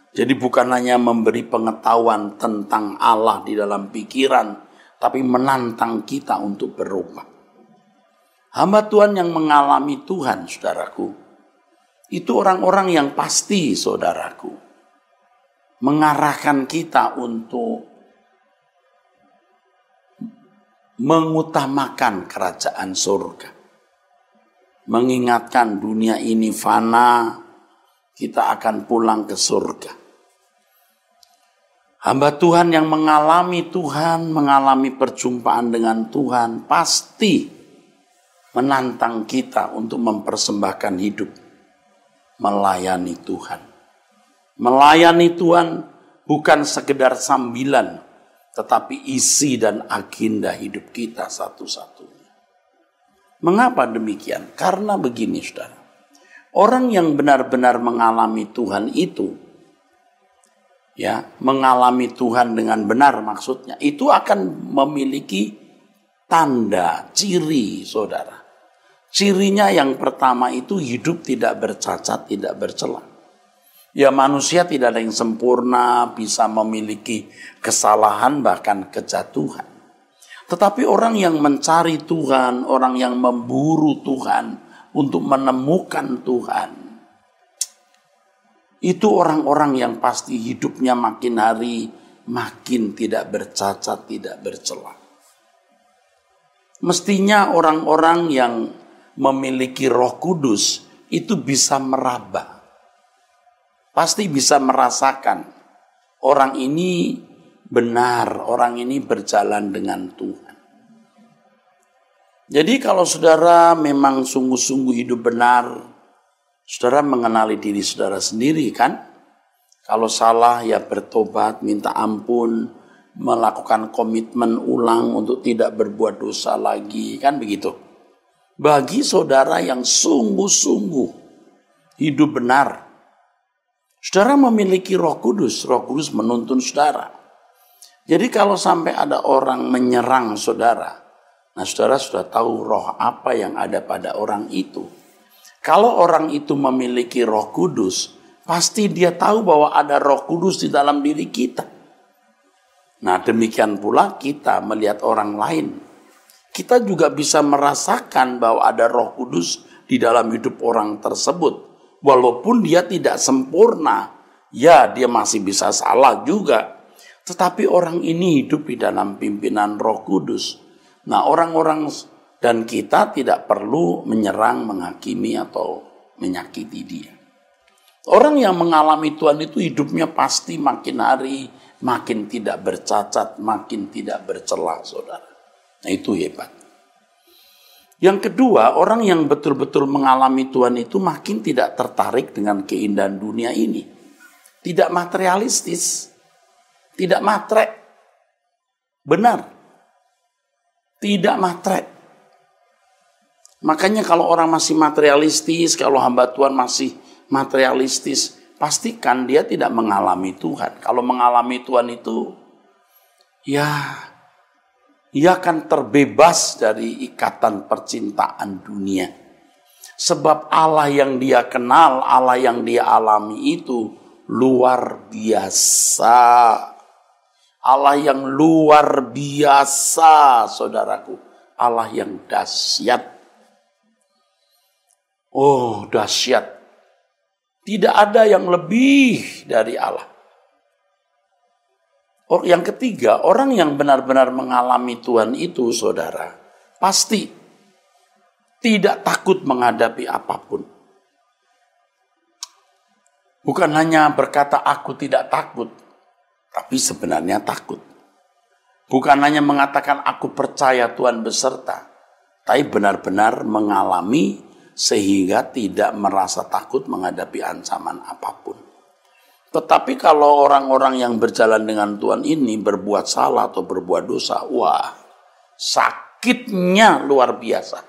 Jadi bukan hanya memberi pengetahuan tentang Allah di dalam pikiran, tapi menantang kita untuk berubah. Hamba Tuhan yang mengalami Tuhan, saudaraku, itu orang-orang yang pasti, saudaraku, mengarahkan kita untuk mengutamakan kerajaan surga. Mengingatkan dunia ini fana, kita akan pulang ke surga. Hamba Tuhan yang mengalami Tuhan, mengalami perjumpaan dengan Tuhan, pasti menantang kita untuk mempersembahkan hidup melayani Tuhan. Melayani Tuhan bukan sekedar sambilan, tetapi isi dan agenda hidup kita satu-satunya. Mengapa demikian? Karena begini, saudara. Orang yang benar-benar mengalami Tuhan itu, ya, mengalami Tuhan dengan benar maksudnya, itu akan memiliki tanda, ciri, saudara. Cirinya yang pertama itu hidup tidak bercacat, tidak bercela. Ya, manusia tidak ada yang sempurna, bisa memiliki kesalahan bahkan kejatuhan. Tetapi orang yang mencari Tuhan, orang yang memburu Tuhan untuk menemukan Tuhan, itu orang-orang yang pasti hidupnya makin hari makin tidak bercacat, tidak bercela. Mestinya orang-orang yang memiliki Roh Kudus itu bisa meraba. Pasti bisa merasakan orang ini benar, orang ini berjalan dengan Tuhan. Jadi kalau saudara memang sungguh-sungguh hidup benar, saudara mengenali diri saudara sendiri kan? Kalau salah ya bertobat, minta ampun, melakukan komitmen ulang untuk tidak berbuat dosa lagi, kan begitu. Bagi saudara yang sungguh-sungguh hidup benar, saudara memiliki Roh Kudus menuntun saudara. Jadi kalau sampai ada orang menyerang saudara, nah saudara sudah tahu roh apa yang ada pada orang itu. Kalau orang itu memiliki Roh Kudus, pasti dia tahu bahwa ada Roh Kudus di dalam diri kita. Nah, demikian pula kita melihat orang lain. Kita juga bisa merasakan bahwa ada Roh Kudus di dalam hidup orang tersebut. Walaupun dia tidak sempurna, ya dia masih bisa salah juga. Tetapi orang ini hidup di dalam pimpinan Roh Kudus. Nah, orang-orang dan kita tidak perlu menyerang, menghakimi atau menyakiti dia. Orang yang mengalami Tuhan itu hidupnya pasti makin hari makin tidak bercacat, makin tidak bercela, saudara. Nah, itu hebat. Yang kedua, orang yang betul-betul mengalami Tuhan itu makin tidak tertarik dengan keindahan dunia ini. Tidak materialistis, tidak matre. Benar. Tidak matre. Makanya kalau orang masih materialistis, kalau hamba Tuhan masih materialistis, pastikan dia tidak mengalami Tuhan. Kalau mengalami Tuhan itu, ya, ia akan terbebas dari ikatan percintaan dunia. Sebab Allah yang dia kenal, Allah yang dia alami itu luar biasa. Allah yang luar biasa, saudaraku. Allah yang dahsyat. Oh, dahsyat. Tidak ada yang lebih dari Allah. Yang ketiga, orang yang benar-benar mengalami Tuhan itu, saudara, pasti tidak takut menghadapi apapun. Bukan hanya berkata aku tidak takut, tapi sebenarnya takut. Bukan hanya mengatakan aku percaya Tuhan beserta, tapi benar-benar mengalami sehingga tidak merasa takut menghadapi ancaman apapun. Tetapi kalau orang-orang yang berjalan dengan Tuhan ini berbuat salah atau berbuat dosa, wah, sakitnya luar biasa.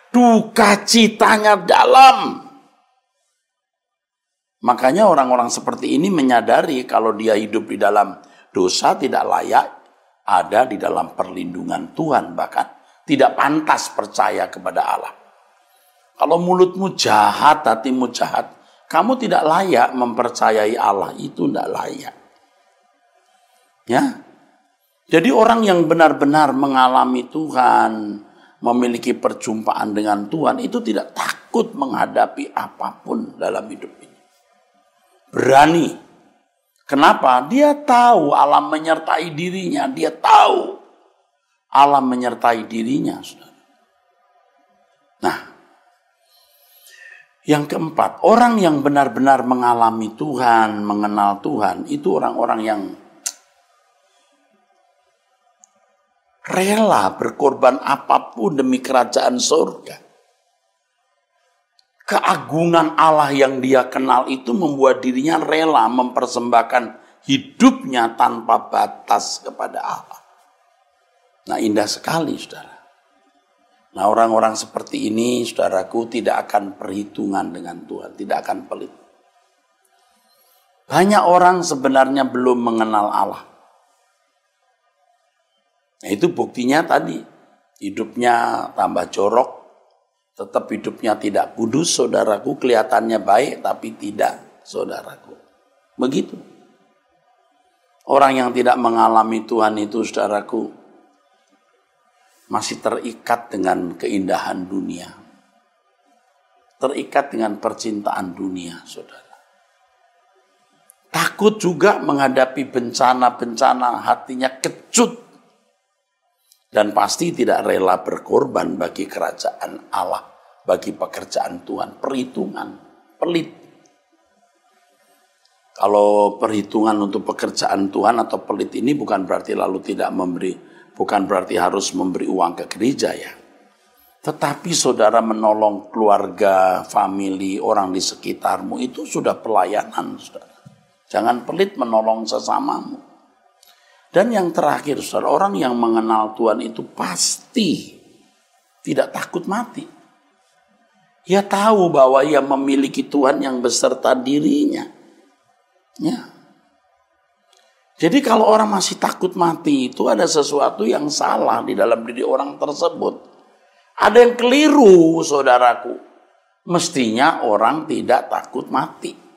Duka citanya dalam. Makanya orang-orang seperti ini menyadari kalau dia hidup di dalam dosa tidak layak ada di dalam perlindungan Tuhan, bahkan tidak pantas percaya kepada Allah. Kalau mulutmu jahat, hatimu jahat, kamu tidak layak mempercayai Allah, itu tidak layak. Ya. Jadi orang yang benar-benar mengalami Tuhan, memiliki perjumpaan dengan Tuhan, itu tidak takut menghadapi apapun dalam hidup ini. Berani. Kenapa? Dia tahu Allah menyertai dirinya. Dia tahu Allah menyertai dirinya. Nah, yang keempat, orang yang benar-benar mengalami Tuhan, mengenal Tuhan, itu orang-orang yang rela berkorban apapun demi kerajaan surga. Keagungan Allah yang dia kenal itu membuat dirinya rela mempersembahkan hidupnya tanpa batas kepada Allah. Nah, indah sekali, saudara. Nah, orang-orang seperti ini, saudaraku, tidak akan perhitungan dengan Tuhan, tidak akan pelit. Banyak orang sebenarnya belum mengenal Allah. Nah, itu buktinya tadi, hidupnya tambah jorok, tetap hidupnya tidak kudus, saudaraku, kelihatannya baik, tapi tidak, saudaraku. Begitu. Orang yang tidak mengalami Tuhan itu, saudaraku, masih terikat dengan keindahan dunia. Terikat dengan percintaan dunia, saudara. Takut juga menghadapi bencana-bencana, hatinya kecut. Dan pasti tidak rela berkorban bagi kerajaan Allah, bagi pekerjaan Tuhan. Perhitungan, pelit. Kalau perhitungan untuk pekerjaan Tuhan atau pelit ini bukan berarti lalu tidak memberi, bukan berarti harus memberi uang ke gereja ya. Tetapi saudara menolong keluarga, famili, orang di sekitarmu itu sudah pelayanan, saudara. Jangan pelit menolong sesamamu. Dan yang terakhir, saudara, orang yang mengenal Tuhan itu pasti tidak takut mati. Ia tahu bahwa ia memiliki Tuhan yang beserta dirinya. Ya. Jadi kalau orang masih takut mati, itu ada sesuatu yang salah di dalam diri orang tersebut. Ada yang keliru, saudaraku. Mestinya orang tidak takut mati.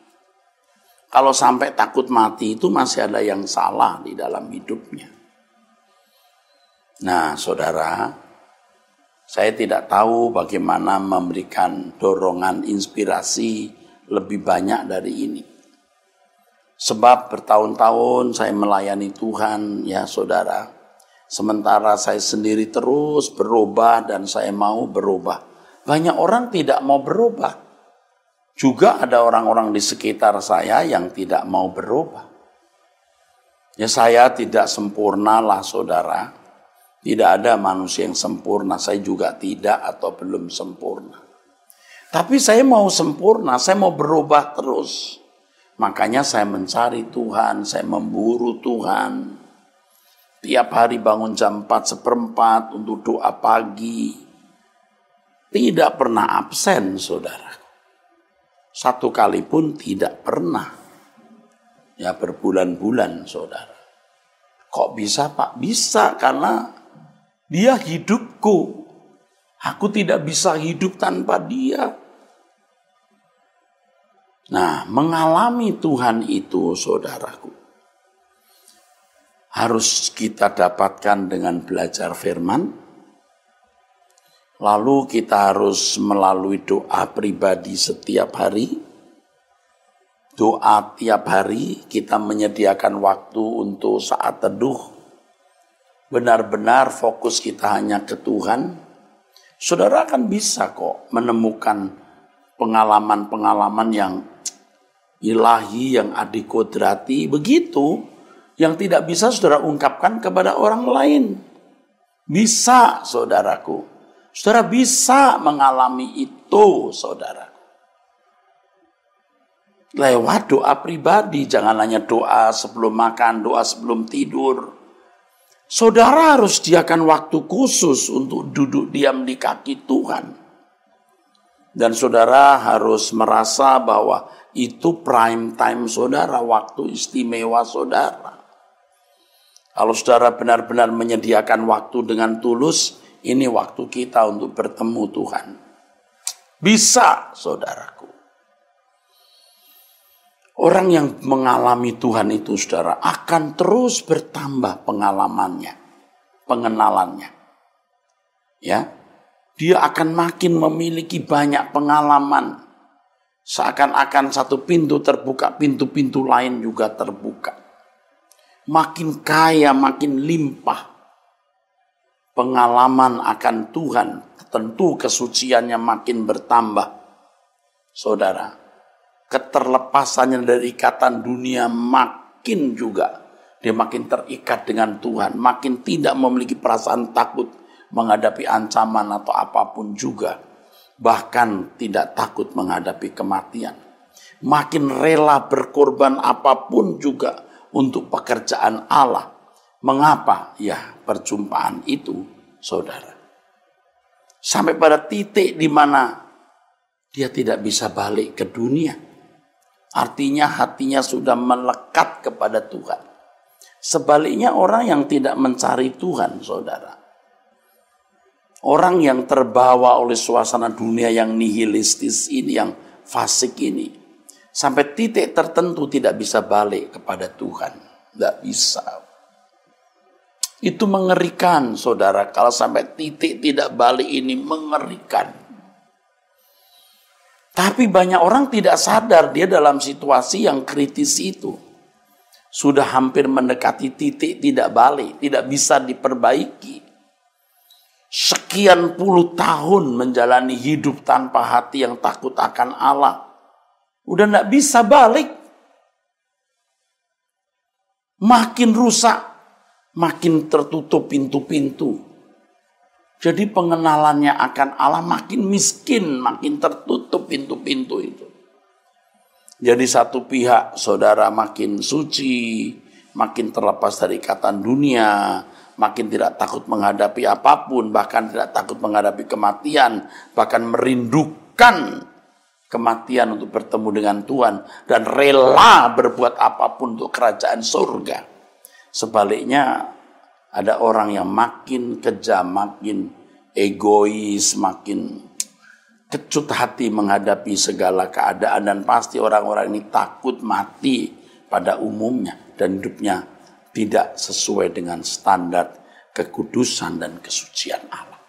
Kalau sampai takut mati itu masih ada yang salah di dalam hidupnya. Nah, saudara, saya tidak tahu bagaimana memberikan dorongan inspirasi lebih banyak dari ini. Sebab bertahun-tahun saya melayani Tuhan, ya saudara. Sementara saya sendiri terus berubah dan saya mau berubah. Banyak orang tidak mau berubah. Juga ada orang-orang di sekitar saya yang tidak mau berubah. Ya, saya tidak sempurna lah, saudara. Tidak ada manusia yang sempurna. Saya juga tidak atau belum sempurna. Tapi saya mau sempurna, saya mau berubah terus. Makanya saya mencari Tuhan, saya memburu Tuhan. Tiap hari bangun jam 4:15 untuk doa pagi. Tidak pernah absen, saudara. Satu kali pun tidak pernah. Ya, berbulan-bulan, saudara. Kok bisa, Pak? Bisa, karena dia hidupku. Aku tidak bisa hidup tanpa dia. Nah, mengalami Tuhan itu, saudaraku, harus kita dapatkan dengan belajar firman. Lalu kita harus melalui doa pribadi setiap hari. Doa tiap hari, kita menyediakan waktu untuk saat teduh. Benar-benar fokus kita hanya ke Tuhan. Saudara akan bisa kok menemukan pengalaman-pengalaman yang ilahi, yang adikodrati. Begitu, yang tidak bisa saudara ungkapkan kepada orang lain. Bisa, saudaraku. Saudara bisa mengalami itu, saudara. Lewat doa pribadi, jangan hanya doa sebelum makan, doa sebelum tidur. Saudara harus sediakan waktu khusus untuk duduk diam di kaki Tuhan. Dan saudara harus merasa bahwa itu prime time saudara, waktu istimewa saudara. Kalau saudara benar-benar menyediakan waktu dengan tulus, ini waktu kita untuk bertemu Tuhan. Bisa, saudaraku. Orang yang mengalami Tuhan itu, saudara, akan terus bertambah pengalamannya, pengenalannya. Ya, dia akan makin memiliki banyak pengalaman. Seakan-akan satu pintu terbuka, pintu-pintu lain juga terbuka. Makin kaya, makin limpah pengalaman akan Tuhan, tentu kesuciannya makin bertambah. Saudara, keterlepasannya dari ikatan dunia makin juga. Dia makin terikat dengan Tuhan, makin tidak memiliki perasaan takut menghadapi ancaman atau apapun juga. Bahkan tidak takut menghadapi kematian. Makin rela berkorban apapun juga untuk pekerjaan Allah. Mengapa? Ya, perjumpaan itu, saudara. Sampai pada titik di mana dia tidak bisa balik ke dunia. Artinya hatinya sudah melekat kepada Tuhan. Sebaliknya orang yang tidak mencari Tuhan, saudara. Orang yang terbawa oleh suasana dunia yang nihilistis ini, yang fasik ini. Sampai titik tertentu tidak bisa balik kepada Tuhan. Tidak bisa. Itu mengerikan, saudara. Kalau sampai titik tidak balik ini, mengerikan. Tapi banyak orang tidak sadar dia dalam situasi yang kritis itu. Sudah hampir mendekati titik tidak balik, tidak bisa diperbaiki. Sekian puluh tahun menjalani hidup tanpa hati yang takut akan Allah. Udah tidak bisa balik. Makin rusak. Makin tertutup pintu-pintu. Jadi pengenalannya akan Allah makin miskin, makin tertutup pintu-pintu itu. Jadi satu pihak saudara makin suci, makin terlepas dari ikatan dunia, makin tidak takut menghadapi apapun, bahkan tidak takut menghadapi kematian, bahkan merindukan kematian untuk bertemu dengan Tuhan, dan rela berbuat apapun untuk kerajaan surga. Sebaliknya ada orang yang makin kejam, makin egois, makin kecut hati menghadapi segala keadaan, dan pasti orang-orang ini takut mati pada umumnya dan hidupnya tidak sesuai dengan standar kekudusan dan kesucian Allah.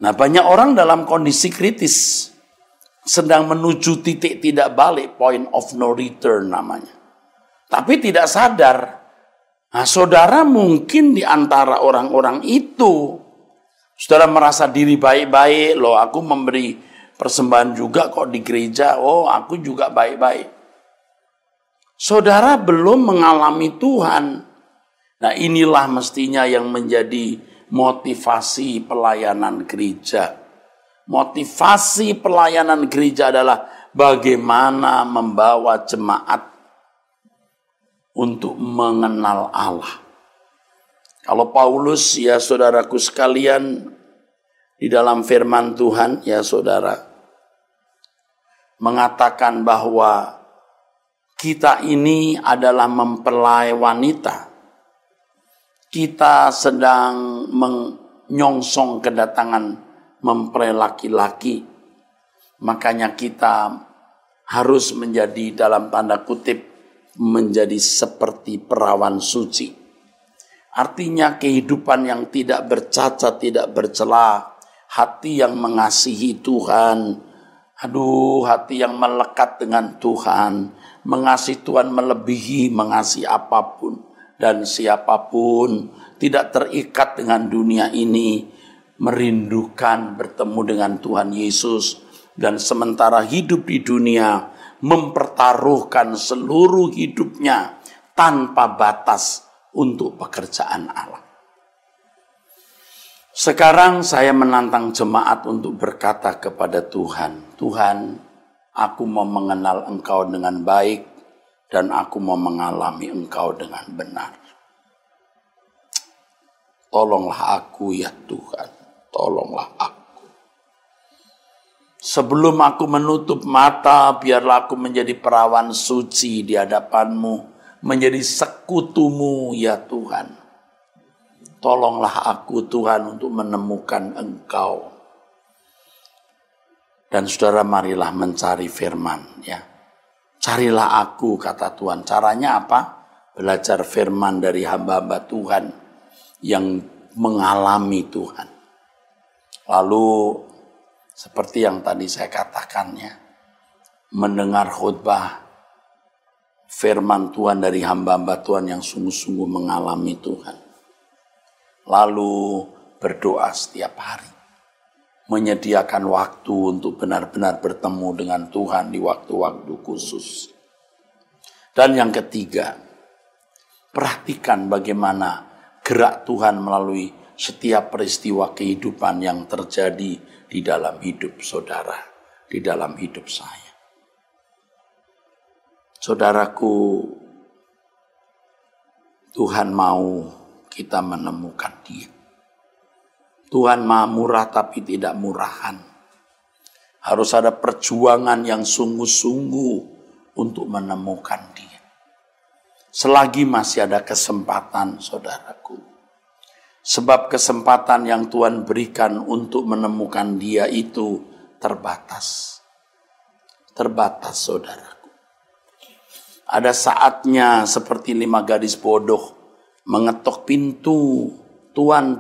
Nah, banyak orang dalam kondisi kritis sedang menuju titik tidak balik, point of no return namanya. Tapi tidak sadar. Nah, saudara mungkin di antara orang-orang itu, saudara merasa diri baik-baik, loh aku memberi persembahan juga kok di gereja, oh aku juga baik-baik. Saudara belum mengalami Tuhan. Nah, inilah mestinya yang menjadi motivasi pelayanan gereja. Motivasi pelayanan gereja adalah bagaimana membawa jemaat untuk mengenal Allah. Kalau Paulus, ya saudaraku sekalian, di dalam firman Tuhan, ya saudara, mengatakan bahwa kita ini adalah mempelai wanita. Kita sedang menyongsong kedatangan mempelai laki-laki. Makanya kita harus menjadi dalam tanda kutip menjadi seperti perawan suci. Artinya kehidupan yang tidak bercacat, tidak bercela, hati yang mengasihi Tuhan. Hati yang melekat dengan Tuhan, mengasihi Tuhan melebihi mengasihi apapun dan siapapun, tidak terikat dengan dunia ini, merindukan bertemu dengan Tuhan Yesus, dan sementara hidup di dunia mempertaruhkan seluruh hidupnya tanpa batas untuk pekerjaan Allah. Sekarang saya menantang jemaat untuk berkata kepada Tuhan, Tuhan, aku mau mengenal Engkau dengan baik dan aku mau mengalami Engkau dengan benar. Tolonglah aku ya Tuhan, tolonglah aku. Sebelum aku menutup mata, biarlah aku menjadi perawan suci di hadapan-Mu, menjadi sekutumu ya Tuhan. Tolonglah aku Tuhan untuk menemukan Engkau. Dan saudara, marilah mencari firman ya. Carilah aku, kata Tuhan. Caranya apa? Belajar firman dari hamba-hamba Tuhan yang mengalami Tuhan. Lalu seperti yang tadi saya katakan ya, mendengar khutbah firman Tuhan dari hamba-hamba Tuhan yang sungguh-sungguh mengalami Tuhan. Lalu berdoa setiap hari. Menyediakan waktu untuk benar-benar bertemu dengan Tuhan di waktu-waktu khusus. Dan yang ketiga, perhatikan bagaimana gerak Tuhan melalui setiap peristiwa kehidupan yang terjadi di dalam hidup saudara, di dalam hidup saya. Saudaraku, Tuhan mau kita menemukan Dia. Tuhan Maha Murah tapi tidak murahan. Harus ada perjuangan yang sungguh-sungguh untuk menemukan Dia. Selagi masih ada kesempatan, saudaraku. Sebab kesempatan yang Tuhan berikan untuk menemukan Dia itu terbatas. Terbatas, saudaraku. Ada saatnya seperti 5 gadis bodoh mengetok pintu, Tuan,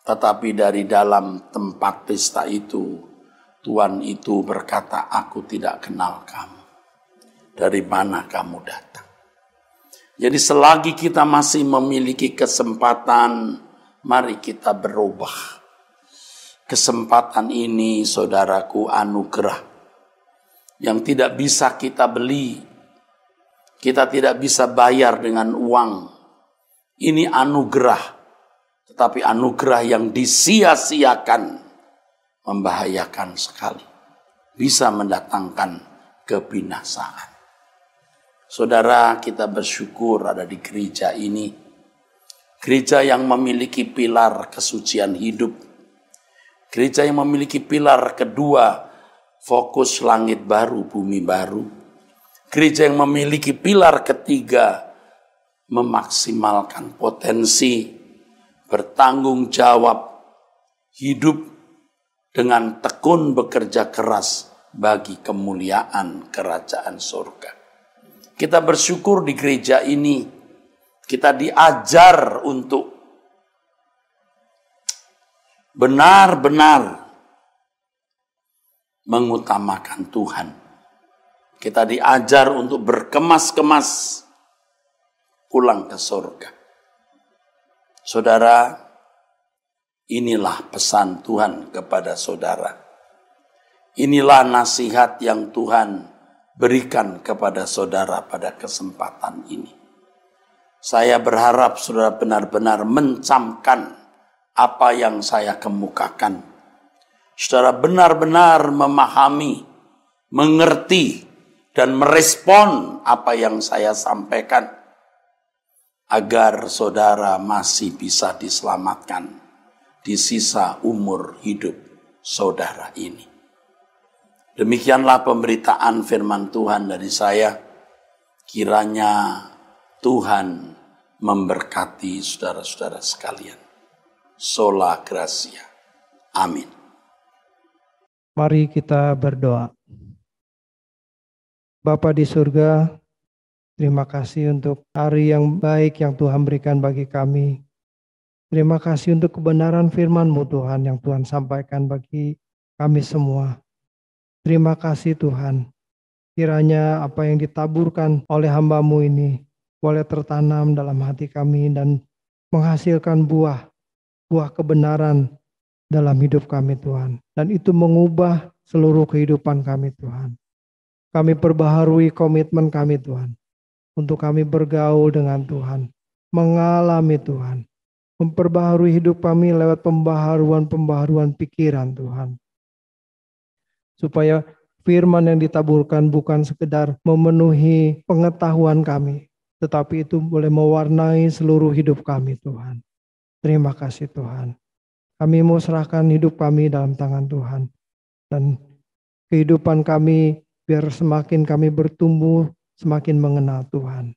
tetapi dari dalam tempat pesta itu, Tuan itu berkata, aku tidak kenal kamu. Dari mana kamu datang? Jadi selagi kita masih memiliki kesempatan, mari kita berubah. Kesempatan ini, saudaraku, anugerah yang tidak bisa kita beli. Kita tidak bisa bayar dengan uang. Ini anugerah, tetapi anugerah yang disia-siakan membahayakan sekali. Bisa mendatangkan kebinasaan. Saudara, kita bersyukur ada di gereja ini. Gereja yang memiliki pilar kesucian hidup. Gereja yang memiliki pilar kedua, fokus langit baru, bumi baru. Gereja yang memiliki pilar ketiga, memaksimalkan potensi, bertanggung jawab, hidup dengan tekun bekerja keras bagi kemuliaan kerajaan surga. Kita bersyukur di gereja ini, kita diajar untuk benar-benar mengutamakan Tuhan. Kita diajar untuk berkemas-kemas pulang ke surga. Saudara, inilah pesan Tuhan kepada saudara. Inilah nasihat yang Tuhan berikan kepada saudara pada kesempatan ini. Saya berharap saudara benar-benar mencamkan apa yang saya kemukakan. Saudara benar-benar memahami, mengerti, dan merespon apa yang saya sampaikan. agar saudara masih bisa diselamatkan di sisa umur hidup saudara ini. Demikianlah pemberitaan firman Tuhan dari saya. Kiranya Tuhan memberkati saudara-saudara sekalian. Sola Gracia. Amin. Mari kita berdoa. Bapa di surga, terima kasih untuk hari yang baik yang Tuhan berikan bagi kami. Terima kasih untuk kebenaran firman-Mu Tuhan yang Tuhan sampaikan bagi kami semua. Terima kasih Tuhan. Kiranya apa yang ditaburkan oleh hamba-Mu ini boleh tertanam dalam hati kami dan menghasilkan buah kebenaran dalam hidup kami Tuhan. Dan itu mengubah seluruh kehidupan kami Tuhan. Kami perbaharui komitmen kami Tuhan. Untuk kami bergaul dengan Tuhan. Mengalami Tuhan. Memperbaharui hidup kami lewat pembaharuan pikiran Tuhan. Supaya firman yang ditaburkan bukan sekedar memenuhi pengetahuan kami. Tetapi itu boleh mewarnai seluruh hidup kami Tuhan. Terima kasih Tuhan. Kami mau serahkan hidup kami dalam tangan Tuhan. Dan kehidupan kami biar semakin kami bertumbuh, semakin mengenal Tuhan.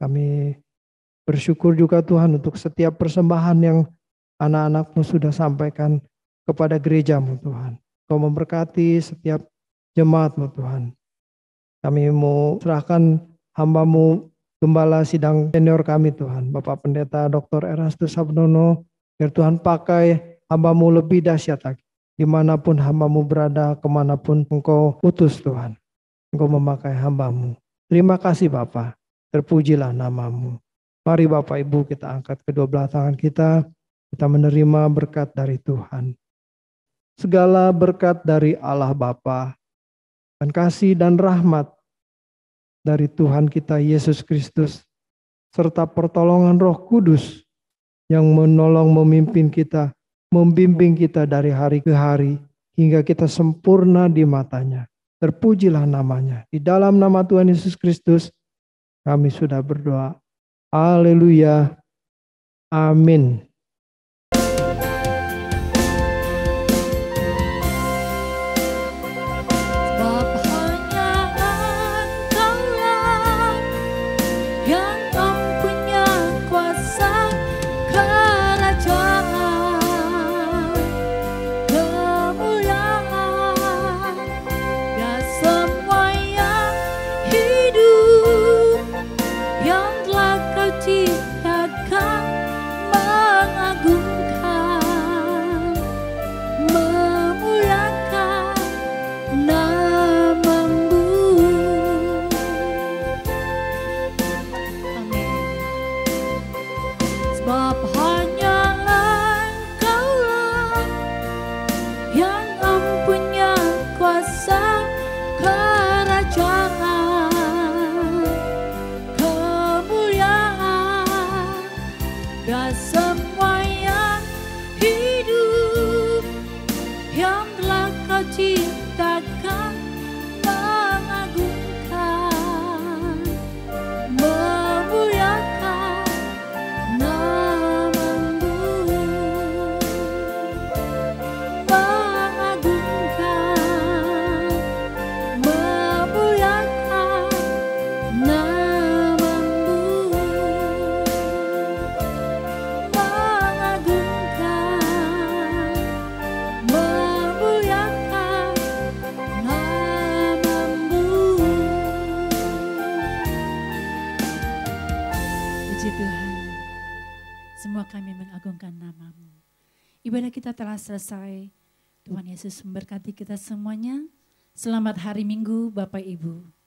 Kami bersyukur juga Tuhan untuk setiap persembahan yang anak-anak-Mu sudah sampaikan kepada gereja-Mu Tuhan. Kau memberkati setiap jemaat-Mu Tuhan. Kami mau serahkan hamba-Mu Gembala Sidang Senior kami Tuhan. Bapak Pendeta Dr. Erastus Sabdono. Biar Tuhan pakai hamba-Mu lebih dahsyat lagi. Dimanapun hamba-Mu berada, kemanapun Engkau utus Tuhan. Engkau memakai hamba-Mu. Terima kasih Bapak. Terpujilah nama-Mu. Mari Bapak Ibu kita angkat kedua belah tangan kita. Kita menerima berkat dari Tuhan. Segala berkat dari Allah Bapa dan kasih dan rahmat dari Tuhan kita Yesus Kristus serta pertolongan Roh Kudus yang menolong memimpin kita, membimbing kita dari hari ke hari hingga kita sempurna di matanya. Terpujilah namanya. Di dalam nama Tuhan Yesus Kristus kami sudah berdoa. Haleluya. Amin. Ibadah kita telah selesai. Tuhan Yesus memberkati kita semuanya. Selamat hari Minggu Bapak Ibu.